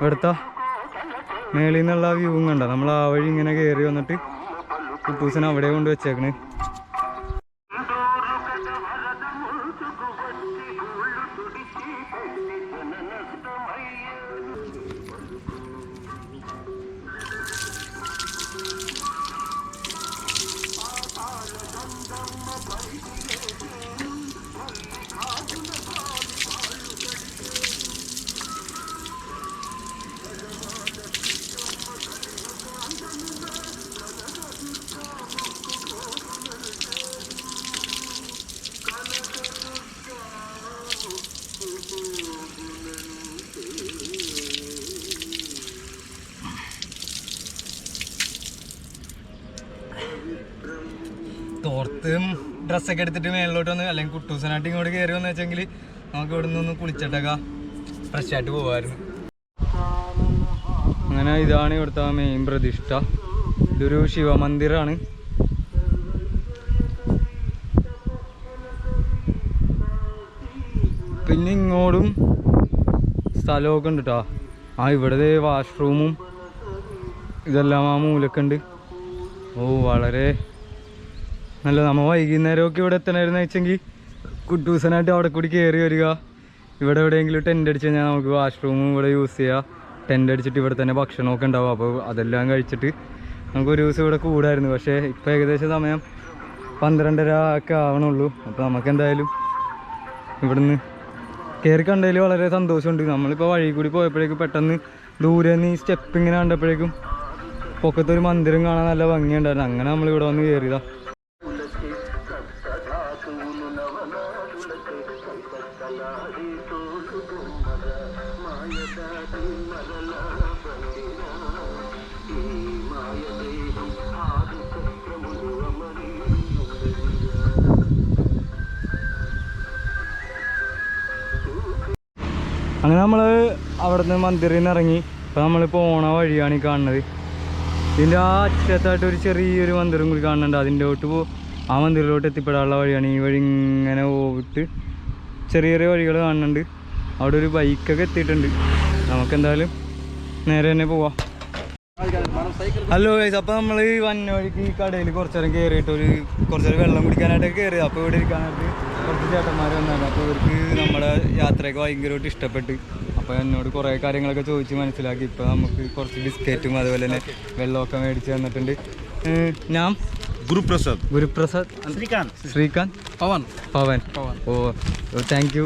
ഇവിടുത്തെ മേളിൽ നിന്നുള്ള വ്യൂവും കണ്ട. നമ്മൾ ആ വഴി ഇങ്ങനെ കയറി വന്നിട്ട് കുട്ടൂസിന് അവിടെ കൊണ്ട് വെച്ചേക്കണേ. തോർത്തും ഡ്രസ്സൊക്കെ എടുത്തിട്ട് മേളിലോട്ട് വന്ന് അല്ലെങ്കിൽ കുട്ടൂസനായിട്ട് ഇങ്ങോട്ട് കയറി വന്നു വെച്ചെങ്കിൽ നമുക്ക് ഇവിടെ നിന്ന് കുളിച്ചിട്ടൊക്കെ ഫ്രഷ് ആയിട്ട് പോകുമായിരുന്നു. അങ്ങനെ ഇതാണ് ഇവിടുത്തെ മെയിൻ പ്രതിഷ്ഠ. ഇതൊരു ശിവമന്ദിറാണ്. പിന്നെ ഇങ്ങോട്ടും സ്ഥലമൊക്കെ ഉണ്ട് കേട്ടോ. ആ ഇവിടെ വാഷ്റൂമും ഇതെല്ലാം ആ മൂലൊക്കെ ഉണ്ട്. ഓ വളരെ നല്ല. നമ്മൾ വൈകുന്നേരമൊക്കെ ഇവിടെ എത്തണമായിരുന്നു വെച്ചെങ്കിൽ കുട്ടൂസനായിട്ട് അവിടെ കൂടി കയറി വരിക. ഇവിടെ എവിടെയെങ്കിലും ടെൻ്റ് അടിച്ച് കഴിഞ്ഞാൽ നമുക്ക് വാഷ്റൂമും ഇവിടെ യൂസ് ചെയ്യുക. ടെൻ്റ് അടിച്ചിട്ട് ഇവിടെ തന്നെ ഭക്ഷണമൊക്കെ ഉണ്ടാവും. അപ്പോൾ അതെല്ലാം കഴിച്ചിട്ട് നമുക്ക് ഒരു ദിവസം ഇവിടെ കൂടായിരുന്നു. പക്ഷേ ഇപ്പോൾ ഏകദേശം സമയം 12:30 ഒക്കെ ആവണുള്ളൂ. അപ്പോൾ നമുക്ക് എന്തായാലും ഇവിടുന്ന് കയറി കണ്ടതിൽ വളരെ സന്തോഷമുണ്ട്. നമ്മളിപ്പോൾ വഴി കൂടി പോയപ്പോഴേക്കും പെട്ടെന്ന് ദൂരെ നിന്ന് ഈ സ്റ്റെപ്പ് ഇങ്ങനെ കണ്ടപ്പോഴേക്കും പൊക്കത്തൊരു മന്ദിരം കാണാൻ നല്ല ഭംഗിയുണ്ടായിരുന്നു. അങ്ങനെ നമ്മളിവിടെ വന്ന് കയറിയതാ. അങ്ങനെ നമ്മൾ അവിടെ നിന്ന് മന്ദിറിൽ നിന്ന് ഇറങ്ങി. ഇപ്പോൾ നമ്മൾ പോണ വഴിയാണ് ഈ കാണുന്നത്. ഇതിൻ്റെ ആ അറ്റത്തായിട്ട് ഒരു ചെറിയൊരു മന്ദിരം കൂടി കാണുന്നുണ്ട്. അതിൻ്റെ ആ മന്ദിറിലോട്ട് എത്തിപ്പെടാനുള്ള വഴിയാണ് ഈ വഴി. ഇങ്ങനെ പോയിട്ട് ചെറിയ ചെറിയ വഴികൾ കാണുന്നുണ്ട്. അവിടെ ഒരു ബൈക്കൊക്കെ എത്തിയിട്ടുണ്ട്. നമുക്കെന്തായാലും നേരെ തന്നെ പോവാം. ഹലോ ഗൈസ്, അപ്പോൾ നമ്മൾ ഈ വന്ന വഴിക്ക് ഈ കടയിൽ കുറച്ച് നേരം കയറിയിട്ട് കുറച്ച് നേരം വെള്ളം കുടിക്കാനായിട്ടൊക്കെ കയറിയത്. അപ്പോൾ ഇവിടെ ഇരിക്കാനായിട്ട് കുറച്ച് ചേട്ടന്മാർ വന്നാണ്. അപ്പോൾ ഇവർക്ക് നമ്മുടെ യാത്രയൊക്കെ ഭയങ്കരമായിട്ട് ഇഷ്ടപ്പെട്ട് അപ്പോൾ എന്നോട് കുറേ കാര്യങ്ങളൊക്കെ ചോദിച്ച് മനസ്സിലാക്കി. ഇപ്പോൾ നമുക്ക് കുറച്ച് ബിസ്ക്കറ്റും അതുപോലെ തന്നെ വെള്ളമൊക്കെ മേടിച്ച് തന്നിട്ടുണ്ട്. ഞാൻ ഗുരുപ്രസാദ് ശ്രീകാന്ത് പവൻ. ഓ താങ്ക് യു.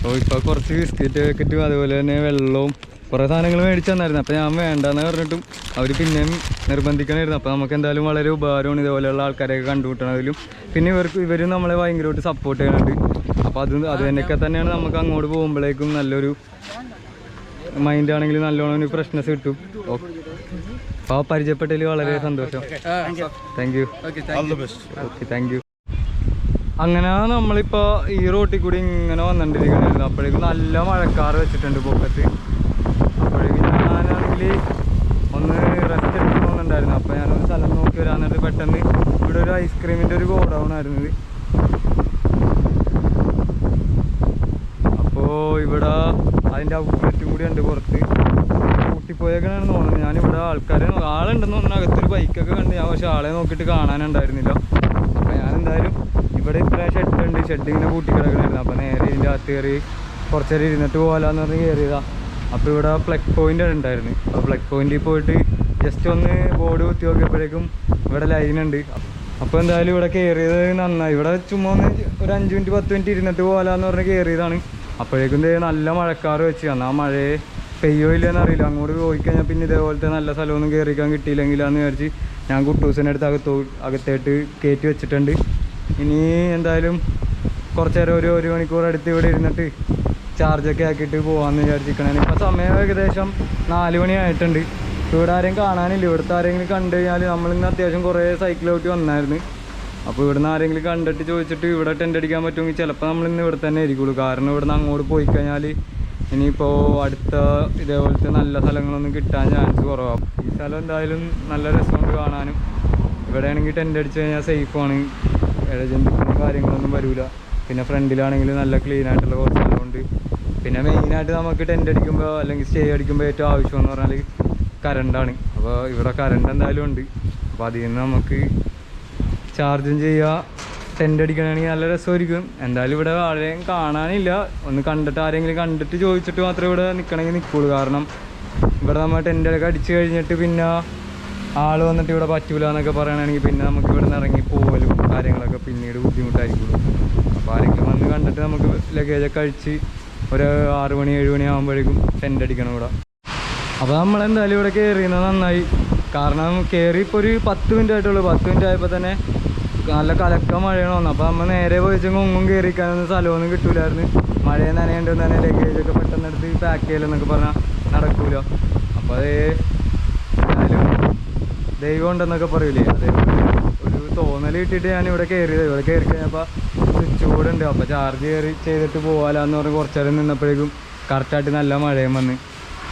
ഓ ഇപ്പോൾ കുറച്ച് ബിസ്ക്കറ്റ് പാക്കറ്റും അതുപോലെ തന്നെ വെള്ളവും കുറേ സാധനങ്ങൾ മേടിച്ച് തന്നായിരുന്നു. അപ്പോൾ ഞാൻ വേണ്ടെന്ന് പറഞ്ഞിട്ടും അവർ പിന്നെയും നിർബന്ധിക്കണമായിരുന്നു. അപ്പോൾ നമുക്ക് എന്തായാലും വളരെ ഉപകാരമാണ് ഇതുപോലെയുള്ള ആൾക്കാരെയൊക്കെ കണ്ടുമുട്ടണതിലും. പിന്നെ ഇവർ നമ്മളെ ഭയങ്കരമായിട്ട് സപ്പോർട്ട് ചെയ്യുന്നുണ്ട്. അപ്പോൾ അത് തന്നെയൊക്കെ തന്നെയാണ് നമുക്ക് അങ്ങോട്ട് പോകുമ്പോഴേക്കും നല്ലൊരു മൈൻഡാണെങ്കിൽ നല്ലോണം ഒരു ഫ്രഷ്നെസ് കിട്ടും. ഓക്കെ, അപ്പോൾ പരിചയപ്പെട്ടതിൽ വളരെ സന്തോഷം. Thank you. Okay, thank U. അങ്ങനെ നമ്മളിപ്പോൾ ഈ റോട്ടിൽ കൂടി ഇങ്ങനെ വന്നിട്ടിരിക്കണായിരുന്നു. അപ്പോഴേക്കും നല്ല മഴക്കാറ് വെച്ചിട്ടുണ്ട് പൊക്കത്ത്. അപ്പോഴേക്കും ഞാനാണെങ്കിൽ ഒന്ന് റെസ്റ്റ് എടുക്കണമെന്നുണ്ടായിരുന്നു. അപ്പോൾ ഞാനൊരു സ്ഥലം നോക്കി വരാന്നിട്ട് പെട്ടെന്ന് ഇവിടെ ഒരു ഐസ്ക്രീമിൻ്റെ ഒരു ഗോഡൗൺ ആയിരുന്നു. അപ്പോൾ ഇവിടെ അതിൻ്റെ ഔട്ട്ലെറ്റും കൂടി ഉണ്ട് പുറത്ത്. കൂട്ടിപ്പോയേക്കാണെന്ന് തോന്നുന്നത്. ഞാനിവിടെ ആളുണ്ടെന്ന് തോന്നുന്നു. അകത്തൊരു ബൈക്കൊക്കെ കണ്ട് ഞാൻ, പക്ഷേ ആളെ നോക്കിയിട്ട് കാണാനുണ്ടായിരുന്നില്ല. അപ്പോൾ ഞാനെന്തായാലും ഇവിടെ ഇത്ര ഷെഡുണ്ട്. ഷെഡ് ഇങ്ങനെ കൂട്ടി കിടക്കണമായിരുന്നു. അപ്പോൾ നേരെ ഇതിൻ്റെ അകത്ത് കയറി കുറച്ച് നേരം ഇരുന്നിട്ട് പോകാമെന്ന് പറഞ്ഞ് കയറിയതാണ്. അപ്പോൾ ഇവിടെ പ്ലഗ് പോയിൻ്റ് ഉണ്ടായിരുന്നു. അപ്പോൾ പ്ലഗ് പോയിൻറ്റിൽ പോയിട്ട് ജസ്റ്റ് ഒന്ന് ബോർഡ് കുത്തി നോക്കിയപ്പോഴേക്കും ഇവിടെ ലൈനുണ്ട്. അപ്പോൾ എന്തായാലും ഇവിടെ കയറിയത് നന്നായി. ഇവിടെ ചുമ്മാ ഒരു 5 മിനിറ്റ് 10 മിനിറ്റ് ഇരുന്നിട്ട് പോകാമെന്ന് പറഞ്ഞ് കയറിയതാണ്. അപ്പോഴേക്കും നല്ല മഴക്കാറ് വെച്ച് എന്നാൽ മഴയെ പെയ്യോ ഇല്ലെന്ന് അറിയില്ല. അങ്ങോട്ട് പോയി കഴിഞ്ഞാൽ പിന്നെ ഇതേപോലത്തെ നല്ല സ്ഥലമൊന്നും കയറിക്കാൻ കിട്ടിയില്ലെങ്കിലാന്ന് വിചാരിച്ച് ഞാൻ കുട്ടൂസിൻ്റെ അടുത്ത് അകത്തേട്ട് കയറ്റി വെച്ചിട്ടുണ്ട്. ഇനി എന്തായാലും കുറച്ച് നേരം ഒരു മണിക്കൂർ അടുത്ത് ഇവിടെ ഇരുന്നിട്ട് ചാർജൊക്കെ ആക്കിയിട്ട് പോകാമെന്ന് വിചാരിച്ചിരിക്കണേ. ഇപ്പോൾ സമയം ഏകദേശം 4 മണിയായിട്ടുണ്ട്. ഇവിടെ ആരെയും കാണാനില്ല. ഇവിടുത്തെ ആരെങ്കിലും കണ്ടു കഴിഞ്ഞാൽ നമ്മളിന്ന് അത്യാവശ്യം കുറേ സൈക്കിൾ ഔട്ടി വന്നായിരുന്നു. അപ്പോൾ ഇവിടുന്ന് ആരെങ്കിലും കണ്ടിട്ട് ചോദിച്ചിട്ട് ഇവിടെ ടെൻ്റ് അടിക്കാൻ പറ്റുമെങ്കിൽ ചിലപ്പോൾ നമ്മളിന്ന് ഇവിടെ തന്നെ ആയിരിക്കുള്ളൂ. കാരണം ഇവിടുന്ന് അങ്ങോട്ട് പോയി കഴിഞ്ഞാൽ ഇനിയിപ്പോൾ അടുത്ത ഇതേപോലത്തെ നല്ല സ്ഥലങ്ങളൊന്നും കിട്ടാൻ ചാൻസ് കുറവാകും. ഈ സ്ഥലം എന്തായാലും നല്ല രസമുണ്ട് കാണാനും. ഇവിടെ ആണെങ്കിൽ ടെൻ്റ് അടിച്ച് കഴിഞ്ഞാൽ സേഫാണ്, ഇഴജന്തുക്കളും കാര്യങ്ങളൊന്നും വരില്ല. പിന്നെ ഫ്രണ്ടിലാണെങ്കിൽ നല്ല ക്ലീൻ ആയിട്ടുള്ള കുറച്ച് സ്ഥലമുണ്ട്. പിന്നെ മെയിനായിട്ട് നമുക്ക് ടെൻ്റ് അടിക്കുമ്പോൾ അല്ലെങ്കിൽ സ്റ്റേ അടിക്കുമ്പോൾ ഏറ്റവും ആവശ്യമെന്ന് പറഞ്ഞാൽ കറണ്ടാണ്. അപ്പോൾ ഇവിടെ കറണ്ട് എന്തായാലും ഉണ്ട്. അപ്പോൾ അതിൽ നിന്ന് നമുക്ക് ചാർജും ചെയ്യുക. ടെൻ്റ് അടിക്കണമെങ്കിൽ നല്ല രസമായിരിക്കും. എന്തായാലും ഇവിടെ ആരെയും കാണാനില്ല. ഒന്ന് കണ്ടിട്ട് ആരെങ്കിലും കണ്ടിട്ട് ചോദിച്ചിട്ട് മാത്രമേ ഇവിടെ നിൽക്കണമെങ്കിൽ നിൽക്കുള്ളൂ. കാരണം ഇവിടെ നമ്മൾ ടെൻ്റൊക്കെ അടിച്ച് കഴിഞ്ഞിട്ട് പിന്നെ ആൾ വന്നിട്ട് ഇവിടെ പറ്റൂല എന്നൊക്കെ പറയണമെങ്കിൽ പിന്നെ നമുക്ക് ഇവിടെ നിന്ന് ഇറങ്ങി പോകലും കാര്യങ്ങളൊക്കെ പിന്നീട് ബുദ്ധിമുട്ടായിരിക്കുള്ളൂ. അപ്പോൾ ആരെങ്കിലും വന്ന് കണ്ടിട്ട് നമുക്ക് ലഗേജൊക്കെ അഴിച്ച് ഒരു 6 മണി 7 മണി ആകുമ്പോഴേക്കും ടെൻ്റ് അടിക്കണം ഇവിടെ. അപ്പോൾ നമ്മളെന്തായാലും ഇവിടെ കയറിയുന്നത് നന്നായി. കാരണം കയറി ഇപ്പോൾ ഒരു 10 മിനിറ്റ് ആയിട്ടുള്ളൂ. 10 മിനിറ്റ് ആയപ്പോൾ തന്നെ നല്ല കലക്ക മഴയാണ് വന്നത്. അപ്പോൾ നമ്മൾ നേരെ പോയിച്ചെങ്കിൽ ഒന്നും കയറിക്കാനൊന്നും സ്ഥലമൊന്നും കിട്ടൂലായിരുന്നു. മഴയെ നനയേണ്ടത് തന്നെ ലഗേജൊക്കെ പെട്ടെന്ന് എടുത്ത് പാക്ക് ചെയ്യലെന്നൊക്കെ പറഞ്ഞാൽ നടക്കൂല. അപ്പോൾ അത് എന്തായാലും ദൈവം ഉണ്ടെന്നൊക്കെ പറയൂലേ, അതേ ഒരു തോന്നൽ കിട്ടിയിട്ട് ഞാനിവിടെ കയറിയത്. ഇവിടെ കയറി കഴിഞ്ഞപ്പോൾ സ്വിച്ച് ബോർഡ് ഉണ്ട്. അപ്പോൾ ചാർജ് ചെയ്തിട്ട് പോകാമെന്ന് പറഞ്ഞ് കുറച്ച് നേരം നിന്നപ്പോഴേക്കും കറക്റ്റായിട്ട് നല്ല മഴയും വന്ന്.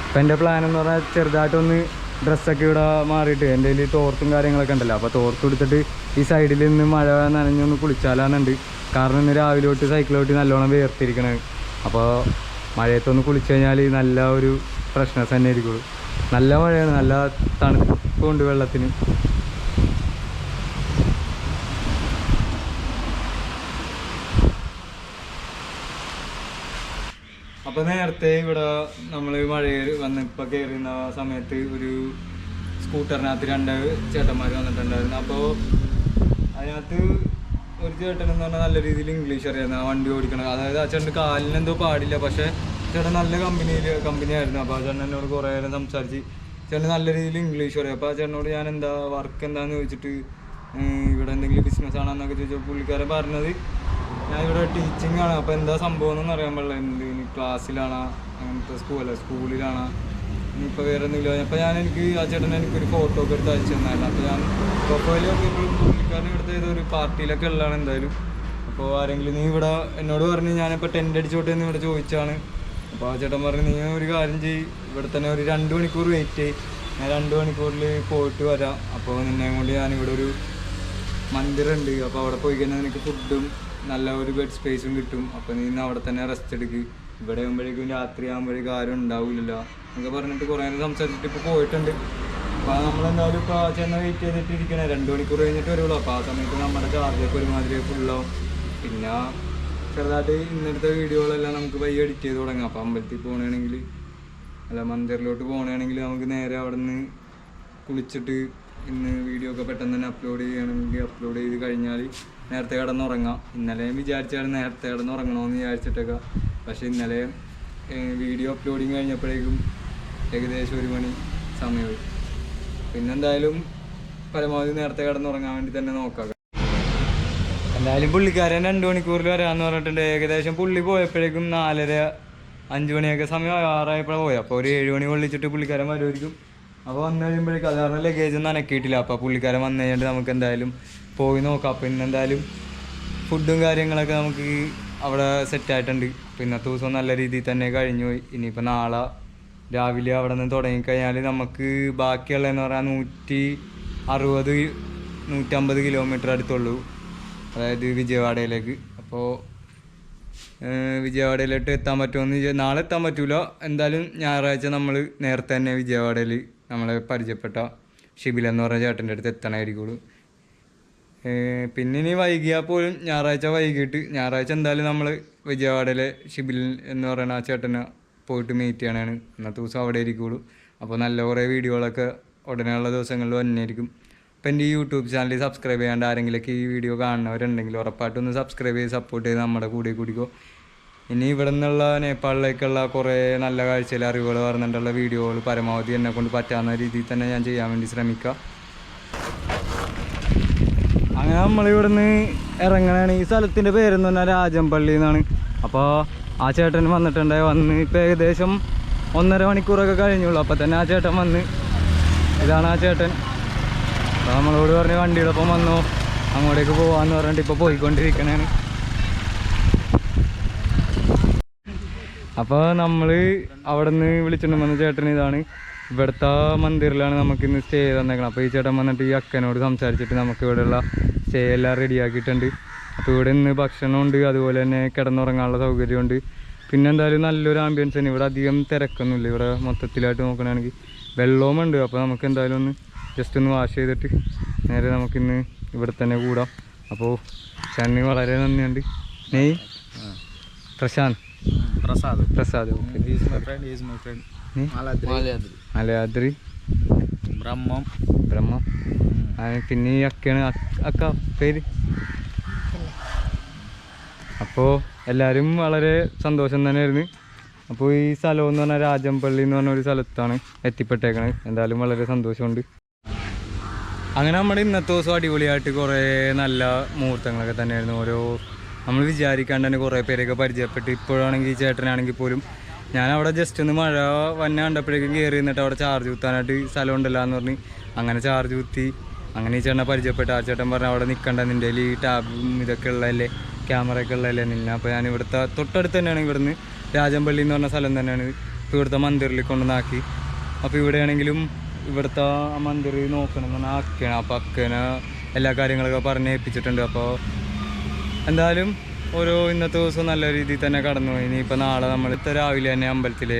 അപ്പം എൻ്റെ പ്ലാൻ എന്ന് പറഞ്ഞാൽ ചെറുതായിട്ടൊന്ന് ഡ്രസ്സൊക്കെ ഇവിടെ മാറിയിട്ട് എൻ്റെ കയ്യിൽ തോർത്തും കാര്യങ്ങളൊക്കെ ഉണ്ടല്ലോ. അപ്പോൾ തോർത്ത് എടുത്തിട്ട് ഈ സൈഡിൽ നിന്ന് മഴ നനഞ്ഞൊന്ന് കുളിച്ചാലാന്നുണ്ട്. കാരണം ഇന്ന് രാവിലെ തൊട്ട് സൈക്കിളോട്ട് നല്ലോണം വേർത്തിരിക്കണത്. അപ്പോൾ മഴയത്തൊന്ന് കുളിച്ച് കഴിഞ്ഞാൽ നല്ല ഒരു ഫ്രഷ്നെസ് തന്നെ ആയിരിക്കുള്ളൂ. നല്ല മഴയാണ്, നല്ല തണുപ്പുണ്ട് വെള്ളത്തിന്. അപ്പോൾ നേരത്തെ ഇവിടെ നമ്മൾ മഴയിൽ വന്ന് ഇപ്പോൾ കയറുന്ന സമയത്ത് ഒരു സ്കൂട്ടറിനകത്ത് 2 ചേട്ടന്മാർ വന്നിട്ടുണ്ടായിരുന്നു. അപ്പോൾ അതിനകത്ത് ഒരു ചേട്ടനെന്ന് പറഞ്ഞാൽ നല്ല രീതിയിൽ ഇംഗ്ലീഷ് അറിയായിരുന്നു, ആ വണ്ടി ഓടിക്കണം. അതായത് ആ ചേട്ടൻ കാലിനെന്തോ പാടില്ല, പക്ഷേ ചേട്ടൻ നല്ല കമ്പനിയായിരുന്നു. അപ്പോൾ ആ ചേട്ടൻ എന്നോട് കുറേ നേരം സംസാരിച്ച് ചേട്ടൻ നല്ല രീതിയിൽ ഇംഗ്ലീഷ് പറയും. അപ്പോൾ ആ ചേട്ടനോട് ഞാൻ എന്താ വർക്ക് എന്താണെന്ന് ചോദിച്ചിട്ട് ഇവിടെ എന്തെങ്കിലും ബിസിനസ് ആണോ എന്നൊക്കെ ചോദിച്ചാൽ പുള്ളിക്കാരൻ പറഞ്ഞത് ഞാൻ ഇവിടെ ടീച്ചിങ് ആണ്. അപ്പോൾ എന്താ സംഭവം എന്നൊന്നും അറിയാൻ പാടില്ല. എന്ത് ക്ലാസ്സിലാണോ അങ്ങനത്തെ സ്കൂളിലാണോ ഇനിയിപ്പോൾ വേറെ എന്തെങ്കിലും. അപ്പോൾ എനിക്ക് ആ ചേട്ടൻ എനിക്കൊരു ഫോട്ടോ ഒക്കെ എടുത്ത് അയച്ചു തന്നായിരുന്നു. അപ്പോൾ ഞാൻ പ്രൊഫൈൽ നോക്കിയപ്പോഴും പുള്ളിക്കാരൻ ഇവിടുത്തെ ഏതൊരു പാർട്ടിയിലൊക്കെ ഉള്ളതാണ് എന്തായാലും. അപ്പോൾ ആരെങ്കിലും നീ ഇവിടെ എന്നോട് പറഞ്ഞ് ഞാനിപ്പോൾ ടെൻ്റ് അടിച്ചോട്ടെ എന്ന് ഇവിടെ ചോദിച്ചാണ്. അപ്പോൾ ആ ചേട്ടൻ പറഞ്ഞു നീ ഒരു കാര്യം ചെയ്യ്, ഇവിടെ തന്നെ ഒരു 2 മണിക്കൂർ വെയിറ്റ് ചെയ്യ്, ഞാൻ 2 മണിക്കൂറിൽ പോയിട്ട് വരാം. അപ്പോൾ നിന്നെ കൊണ്ട് ഞാനിവിടെ ഒരു മന്ദിരമുണ്ട്. അപ്പോൾ അവിടെ പോയി കഴിഞ്ഞാൽ നിനക്ക് ഫുഡും നല്ല ഒരു ബെഡ് സ്പേസും കിട്ടും. അപ്പോൾ നീ ഇന്ന് അവിടെ തന്നെ റെസ്റ്റ് എടുക്കുക, ഇവിടെ ആകുമ്പോഴേക്കും രാത്രി ആകുമ്പോഴേക്കും ആരും ഉണ്ടാവില്ലല്ലോ എന്നൊക്കെ പറഞ്ഞിട്ട് കുറേ നേരം സംസാരിച്ചിട്ട് ഇപ്പോൾ പോയിട്ടുണ്ട്. അപ്പോൾ നമ്മളെന്തായാലും ഇപ്പോൾ ചെന്ന് വെയിറ്റ് ചെയ്തിട്ട് ഇരിക്കണേ. 2 മണിക്കൂർ കഴിഞ്ഞിട്ട് വരുള്ളൂ. അപ്പോൾ ആ സമയത്ത് നമ്മുടെ ചാർജൊക്കെ ഒരുമാതിരി ഫുള്ളാവും. പിന്നെ ചെറുതായിട്ട് ഇന്നത്തെ വീഡിയോകളെല്ലാം നമുക്ക് പയ്യെ എഡിറ്റ് ചെയ്ത് തുടങ്ങാം. അപ്പോൾ അമ്പലത്തിൽ പോകണമെങ്കിൽ അല്ല മന്ദിറിലോട്ട് പോകണമെങ്കിൽ നമുക്ക് നേരെ അവിടെ നിന്ന് കുളിച്ചിട്ട് ഇന്ന് വീഡിയോ ഒക്കെ പെട്ടെന്ന് തന്നെ അപ്ലോഡ് ചെയ്യണമെങ്കിൽ അപ്ലോഡ് ചെയ്ത് കഴിഞ്ഞാൽ നേരത്തെ കിടന്നുറങ്ങാം. ഇന്നലെ വിചാരിച്ചാൽ നേരത്തെ കിടന്നുറങ്ങണമെന്ന് വിചാരിച്ചിട്ടൊക്കെ, പക്ഷേ ഇന്നലെ വീഡിയോ അപ്ലോഡിങ് കഴിഞ്ഞപ്പോഴേക്കും ഏകദേശം 1 മണി സമയമായി. പിന്നെന്തായാലും പരമാവധി നേരത്തെ കിടന്നുറങ്ങാൻ വേണ്ടി തന്നെ നോക്കാം. എന്തായാലും പുള്ളിക്കാരൻ 2 മണിക്കൂറിൽ വരാമെന്ന് പറഞ്ഞിട്ടുണ്ട്. ഏകദേശം പുള്ളി പോയപ്പോഴേക്കും 4:30-5 മണിയൊക്കെ സമയം 6 പോയി. അപ്പോൾ ഒരു 7 മണി കൊള്ളിച്ചിട്ട് പുള്ളിക്കാരൻ വരുമായിരിക്കും. അപ്പോൾ വന്നു കഴിയുമ്പോഴേക്കും അത് കാരണം ലഗേജ് ഒന്നും അനക്കിയിട്ടില്ല. അപ്പോൾ പുള്ളിക്കാരൻ വന്നു കഴിഞ്ഞിട്ട് നമുക്ക് എന്തായാലും പോയി നോക്കാം. അപ്പോൾ ഇന്നെന്തായാലും ഫുഡും കാര്യങ്ങളൊക്കെ നമുക്ക് അവിടെ സെറ്റായിട്ടുണ്ട്. അപ്പോൾ ഇന്നത്തെ ദിവസം നല്ല രീതിയിൽ തന്നെ കഴിഞ്ഞു പോയി. ഇനിയിപ്പോൾ നാളെ രാവിലെ അവിടെ നിന്ന് തുടങ്ങിക്കഴിഞ്ഞാൽ നമുക്ക് ബാക്കിയുള്ളതെന്ന് പറഞ്ഞാൽ 160-150 കിലോമീറ്റർ അടുത്തുള്ളൂ, അതായത് വിജയവാഡയിലേക്ക്. അപ്പോൾ വിജയവാഡയിലോട്ട് എത്താൻ പറ്റുമെന്ന് നാളെ എത്താൻ പറ്റില്ല. എന്തായാലും ഞായറാഴ്ച നമ്മൾ നേരത്തെ തന്നെ വിജയവാഡയിൽ നമ്മളെ പരിചയപ്പെട്ട ഷിബിൽ എന്ന് പറഞ്ഞ ചേട്ടൻ്റെ അടുത്ത് എത്തണമായിരിക്കുള്ളൂ. പിന്നെ ഇനി വൈകിയാൽ പോലും ഞായറാഴ്ച എന്തായാലും നമ്മൾ വിജയവാഡയിലെ ഷിബിൽ എന്ന് പറയുന്ന ആ ചേട്ടനെ പോയിട്ട് മീറ്റ് ചെയ്യാനാണ്. ഇന്നത്തെ ദിവസം അവിടെ ഇരിക്കുള്ളൂ. അപ്പോൾ നല്ല കുറേ വീഡിയോകളൊക്കെ ഉടനെയുള്ള ദിവസങ്ങളിൽ വന്നായിരിക്കും. അപ്പോൾ എൻ്റെ ഈ യൂട്യൂബ് ചാനൽ സബ്സ്ക്രൈബ് ചെയ്യാണ്ട് ആരെങ്കിലൊക്കെ ഈ വീഡിയോ കാണുന്നവരുണ്ടെങ്കിൽ ഉറപ്പായിട്ടൊന്ന് സബ്സ്ക്രൈബ് ചെയ്ത് സപ്പോർട്ട് ചെയ്ത് നമ്മുടെ കൂടെ കൂടിക്കോ. ഇനി ഇവിടെ നിന്നുള്ള നേപ്പാളിലേക്കുള്ള കുറേ നല്ല കാഴ്ചയിൽ അറിവുകൾ പറഞ്ഞിട്ടുള്ള വീഡിയോകൾ പരമാവധി എന്നെ കൊണ്ട് പറ്റാവുന്ന രീതിയിൽ തന്നെ ഞാൻ ചെയ്യാൻ വേണ്ടി ശ്രമിക്കാം. അങ്ങനെ നമ്മളിവിടുന്ന് ഇറങ്ങണതാണ്. ഈ സ്ഥലത്തിൻ്റെ പേരെന്ന് പറഞ്ഞാൽ രാജംപള്ളി എന്നാണ്. അപ്പോൾ ആ ചേട്ടൻ വന്നിട്ടുണ്ടായി. വന്ന് ഇപ്പോൾ ഏകദേശം 1.5 മണിക്കൂറൊക്കെ കഴിഞ്ഞുള്ളൂ. അപ്പോൾ തന്നെ ആ ചേട്ടൻ വന്ന്, ഇതാണ് ആ ചേട്ടൻ. അപ്പോൾ നമ്മളോട് പറഞ്ഞ് വണ്ടിയുടെ ഒപ്പം വന്നോ അങ്ങോട്ടേക്ക് പോകാമെന്ന് പറഞ്ഞിട്ട് ഇപ്പോൾ പോയിക്കൊണ്ടിരിക്കണേണ്. അപ്പോൾ നമ്മൾ അവിടെ നിന്ന് വിളിച്ചിട്ട് വന്ന ചേട്ടൻ ഇതാണ്. ഇവിടുത്തെ മന്ദിറിലാണ് നമുക്കിന്ന് സ്റ്റേ തന്നേക്കണം. അപ്പോൾ ഈ ചേട്ടൻ വന്നിട്ട് ഈ അക്കനോട് സംസാരിച്ചിട്ട് നമുക്ക് ഇവിടെയുള്ള സ്റ്റേ എല്ലാം റെഡിയാക്കിയിട്ടുണ്ട്. അപ്പോൾ ഇവിടെ ഇന്ന് ഭക്ഷണമുണ്ട്, അതുപോലെ തന്നെ കിടന്നുറങ്ങാനുള്ള സൗകര്യമുണ്ട്. പിന്നെ എന്തായാലും നല്ലൊരു ആംബിയൻസ് തന്നെ. ഇവിടെ അധികം തിരക്കൊന്നുമില്ല. ഇവിടെ മൊത്തത്തിലായിട്ട് നോക്കുകയാണെങ്കിൽ വെള്ളവുമുണ്ട്. അപ്പോൾ നമുക്ക് എന്തായാലും ഒന്ന് ജസ്റ്റ് ഒന്ന് വാഷ് ചെയ്തിട്ട് നേരെ നമുക്കിന്ന് ഇവിടെ തന്നെ കൂടാം. അപ്പോൾ ചേട്ടന് വളരെ നന്ദിയുണ്ട്. നെയ് പ്രശാന്ത് പ്രസാദ് മലയാദ്രി ബ്രഹ്മം. പിന്നെ ഈ അക്കയാണ് അക്ക പേര്. അപ്പോൾ എല്ലാവരും വളരെ സന്തോഷം തന്നെയായിരുന്നു. അപ്പോൾ ഈ സ്ഥലം എന്ന് പറഞ്ഞാൽ രാജംപള്ളി എന്ന് പറഞ്ഞ ഒരു സ്ഥലത്താണ് എത്തിപ്പെട്ടേക്കണത്. എന്തായാലും വളരെ സന്തോഷമുണ്ട്. അങ്ങനെ നമ്മുടെ ഇന്നത്തെ ദിവസം അടിപൊളിയായിട്ട് കുറേ നല്ല മുഹൂർത്തങ്ങളൊക്കെ തന്നെയായിരുന്നു. ഓരോ നമ്മൾ വിചാരിക്കാണ്ട് തന്നെ കുറേ പേരെയൊക്കെ പരിചയപ്പെട്ട്. ഇപ്പോഴാണെങ്കിൽ ചേട്ടനാണെങ്കിൽ പോലും ഞാൻ അവിടെ ജസ്റ്റ് ഒന്ന് മഴ വന്നെ കണ്ടപ്പോഴേക്കും കയറി നിന്നിട്ട് അവിടെ ചാർജ് കുത്താനായിട്ട് സ്ഥലം ഉണ്ടല്ലോ എന്ന് പറഞ്ഞ് അങ്ങനെ ചാർജ് കുത്തി. അങ്ങനെ ഈ ചേട്ടനെ പരിചയപ്പെട്ട് ആ ചേട്ടൻ പറഞ്ഞു അവിടെ നിൽക്കണ്ട, നിൻ്റെ ഈ ടാബും ഇതൊക്കെ ഉള്ളതല്ലേ, ക്യാമറയൊക്കെ ഉള്ളതല്ലേ നിന്നെ. അപ്പോൾ ഞാൻ ഇവിടുത്തെ തൊട്ടടുത്ത് തന്നെയാണ്, ഇവിടുന്ന് രാജംപള്ളി എന്ന് പറഞ്ഞ സ്ഥലം തന്നെയാണ്. ഇപ്പോൾ ഇവിടുത്തെ മന്ദിറിൽ കൊണ്ടുവന്നാക്കി. അപ്പോൾ ഇവിടെയാണെങ്കിലും ഇവിടുത്തെ ആ മന്ദിർ നോക്കണം എന്ന് പറഞ്ഞാൽ അക്കയാണ്. അപ്പോൾ അക്കനെ എല്ലാ കാര്യങ്ങളൊക്കെ പറഞ്ഞ് ഏൽപ്പിച്ചിട്ടുണ്ട്. അപ്പോൾ എന്തായാലും ഇന്നത്തെ ദിവസം നല്ല രീതിയിൽ തന്നെ കടന്നു. ഇനിയിപ്പോൾ നാളെ നമ്മളിത്തെ രാവിലെ തന്നെ അമ്പലത്തിലെ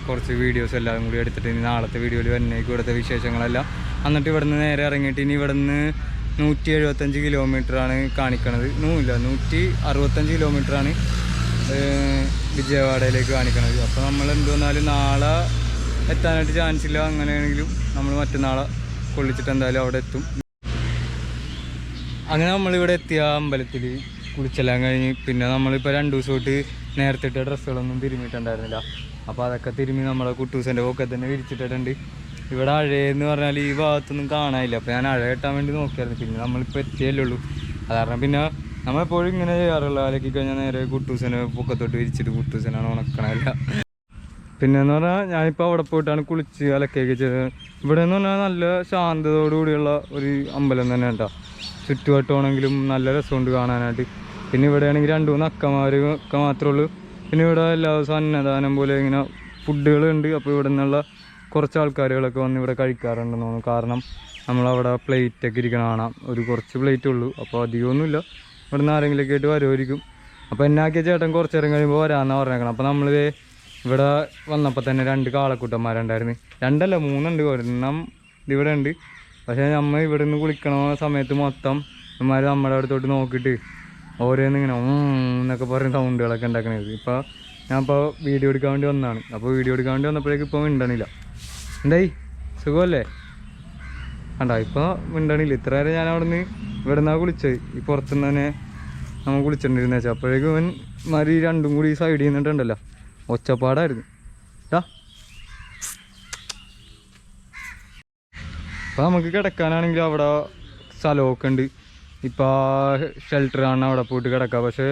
കുറച്ച് വീഡിയോസ് എല്ലാം കൂടി എടുത്തിട്ട് ഇനി നാളത്തെ വീഡിയോയിൽ വന്നേക്കും ഇവിടുത്തെ വിശേഷങ്ങളെല്ലാം. എന്നിട്ട് ഇവിടുന്ന് നേരെ ഇറങ്ങിയിട്ട് ഇനി ഇവിടുന്ന് 175 കിലോമീറ്ററാണ് കാണിക്കണത്. 165 കിലോമീറ്ററാണ് വിജയവാഡയിലേക്ക് കാണിക്കണത്. അപ്പോൾ നമ്മൾ എന്ത് വന്നാലും നാളെ എത്താനായിട്ട് ചാൻസ് ഇല്ല. അങ്ങനെയാണെങ്കിലും നമ്മൾ മറ്റന്നാളെ കൊള്ളിച്ചിട്ട് എന്തായാലും അവിടെ എത്തും. അങ്ങനെ നമ്മളിവിടെ എത്തിയ അമ്പലത്തിൽ കുളിച്ചെല്ലാം കഴിഞ്ഞ് പിന്നെ നമ്മളിപ്പോൾ 2 ദിവസം തൊട്ട് നേരത്തെ ഇട്ട ഡ്രസ്സുകളൊന്നും തിരുമ്മിയിട്ടുണ്ടായിരുന്നില്ല. അപ്പോൾ അതൊക്കെ തിരുമ്മി നമ്മളെ കുട്ടൂസൻ്റെ ഒക്കെ തന്നെ വിരിച്ചിട്ടിട്ടുണ്ട്. ഇവിടെ അഴയെന്ന് പറഞ്ഞാൽ ഈ ഭാഗത്തൊന്നും കാണാനില്ല. അപ്പോൾ ഞാൻ അഴ കെട്ടാൻ വേണ്ടി നോക്കിയായിരുന്നു. പിന്നെ നമ്മളിപ്പോൾ എത്തിയല്ലേ ഉള്ളൂ. അത് കാരണം പിന്നെ നമ്മളെപ്പോഴും ഇങ്ങനെ ചെയ്യാറുള്ള അലക്കി കഴിഞ്ഞാൽ നേരെ കുട്ടൂസനെ പൊക്കത്തോട്ട് വിരിച്ചിട്ട് കുട്ടൂസനാണ് ഉണക്കണമല്ല. പിന്നെയെന്ന് പറഞ്ഞാൽ ഞാനിപ്പോൾ അവിടെ പോയിട്ടാണ് കുളിച്ച് അലക്കുകയൊക്കെ ചെയ്തത്. ഇവിടെ എന്ന് പറഞ്ഞാൽ നല്ല ശാന്തതയോടുകൂടിയുള്ള ഒരു അമ്പലം തന്നെ കേട്ടോ. ചുറ്റുവട്ടമാണെങ്കിലും നല്ല രസമുണ്ട് കാണാനായിട്ട്. പിന്നെ ഇവിടെയാണെങ്കിൽ 2-3 അക്കമാരൊക്കെ മാത്രമേ ഉള്ളൂ. പിന്നെ ഇവിടെ എല്ലാ ദിവസവും അന്നദാനം പോലെ ഇങ്ങനെ ഫുഡുകളുണ്ട്. അപ്പോൾ ഇവിടെ നിന്നുള്ള കുറച്ച് ആൾക്കാരുകളൊക്കെ വന്ന് ഇവിടെ കഴിക്കാറുണ്ടെന്ന് തോന്നുന്നു. കാരണം നമ്മളവിടെ പ്ലേറ്റൊക്കെ ഇരിക്കണം കാണാം. കുറച്ച് പ്ലേറ്റേ ഉള്ളൂ. അപ്പോൾ അധികമൊന്നുമില്ല. ഇവിടെ നിന്ന് ആരെങ്കിലുമൊക്കെ ആയിട്ട് വരുമായിരിക്കും. അപ്പോൾ എന്നാക്കിയ ചേട്ടൻ കുറച്ച് നേരം കഴിയുമ്പോൾ വരാമെന്നാണ് പറഞ്ഞേക്കണം. അപ്പോൾ നമ്മൾ ഇവിടെ വന്നപ്പോൾ തന്നെ 2 കാളക്കൂട്ടന്മാരുണ്ടായിരുന്നു. 2 അല്ല 3 ഉണ്ട്. ഒരെണ്ണം ഇവിടെ ഉണ്ട്. പക്ഷേ നമ്മൾ ഇവിടെ നിന്ന് കുളിക്കണ സമയത്ത് മൊത്തം ഇവന്മാർ നമ്മുടെ അടുത്തോട്ട് നോക്കിയിട്ട് ഓരോന്നിങ്ങനെ എന്നൊക്കെ പറഞ്ഞ സൗണ്ടുകളൊക്കെ ഉണ്ടാക്കണത്. ഇപ്പോൾ ഞാനിപ്പോൾ വീഡിയോ എടുക്കാൻ വേണ്ടി വന്നതാണ്. അപ്പോൾ വീഡിയോ എടുക്കാൻ വേണ്ടി വന്നപ്പോഴേക്കും ഇപ്പോൾ മിണ്ടണില്ല. എന്തായി സുഖമല്ലേ? കണ്ടോ ഇപ്പോൾ മിണ്ടണില്ല. ഇത്ര നേരം ഞാൻ അവിടെ നിന്ന് ഇവിടെ നിന്നാണ് കുളിച്ചത്. ഈ പുറത്തുനിന്ന് തന്നെ നമ്മൾ കുളിച്ചിട്ടുണ്ടിരുന്ന വെച്ചാൽ അപ്പോഴേക്കും ഇവൻ മാതിരി 2ഉം കൂടി സൈഡിൽ നിന്നിട്ടുണ്ടല്ലോ. ഒച്ചപ്പാടായിരുന്നു. അപ്പോൾ നമുക്ക് കിടക്കാനാണെങ്കിൽ അവിടെ സ്ഥലമൊക്കെ ഉണ്ട്. ഇപ്പോൾ ഷെൽട്ടറാണ്, അവിടെ പോയിട്ട് കിടക്കാം. പക്ഷേ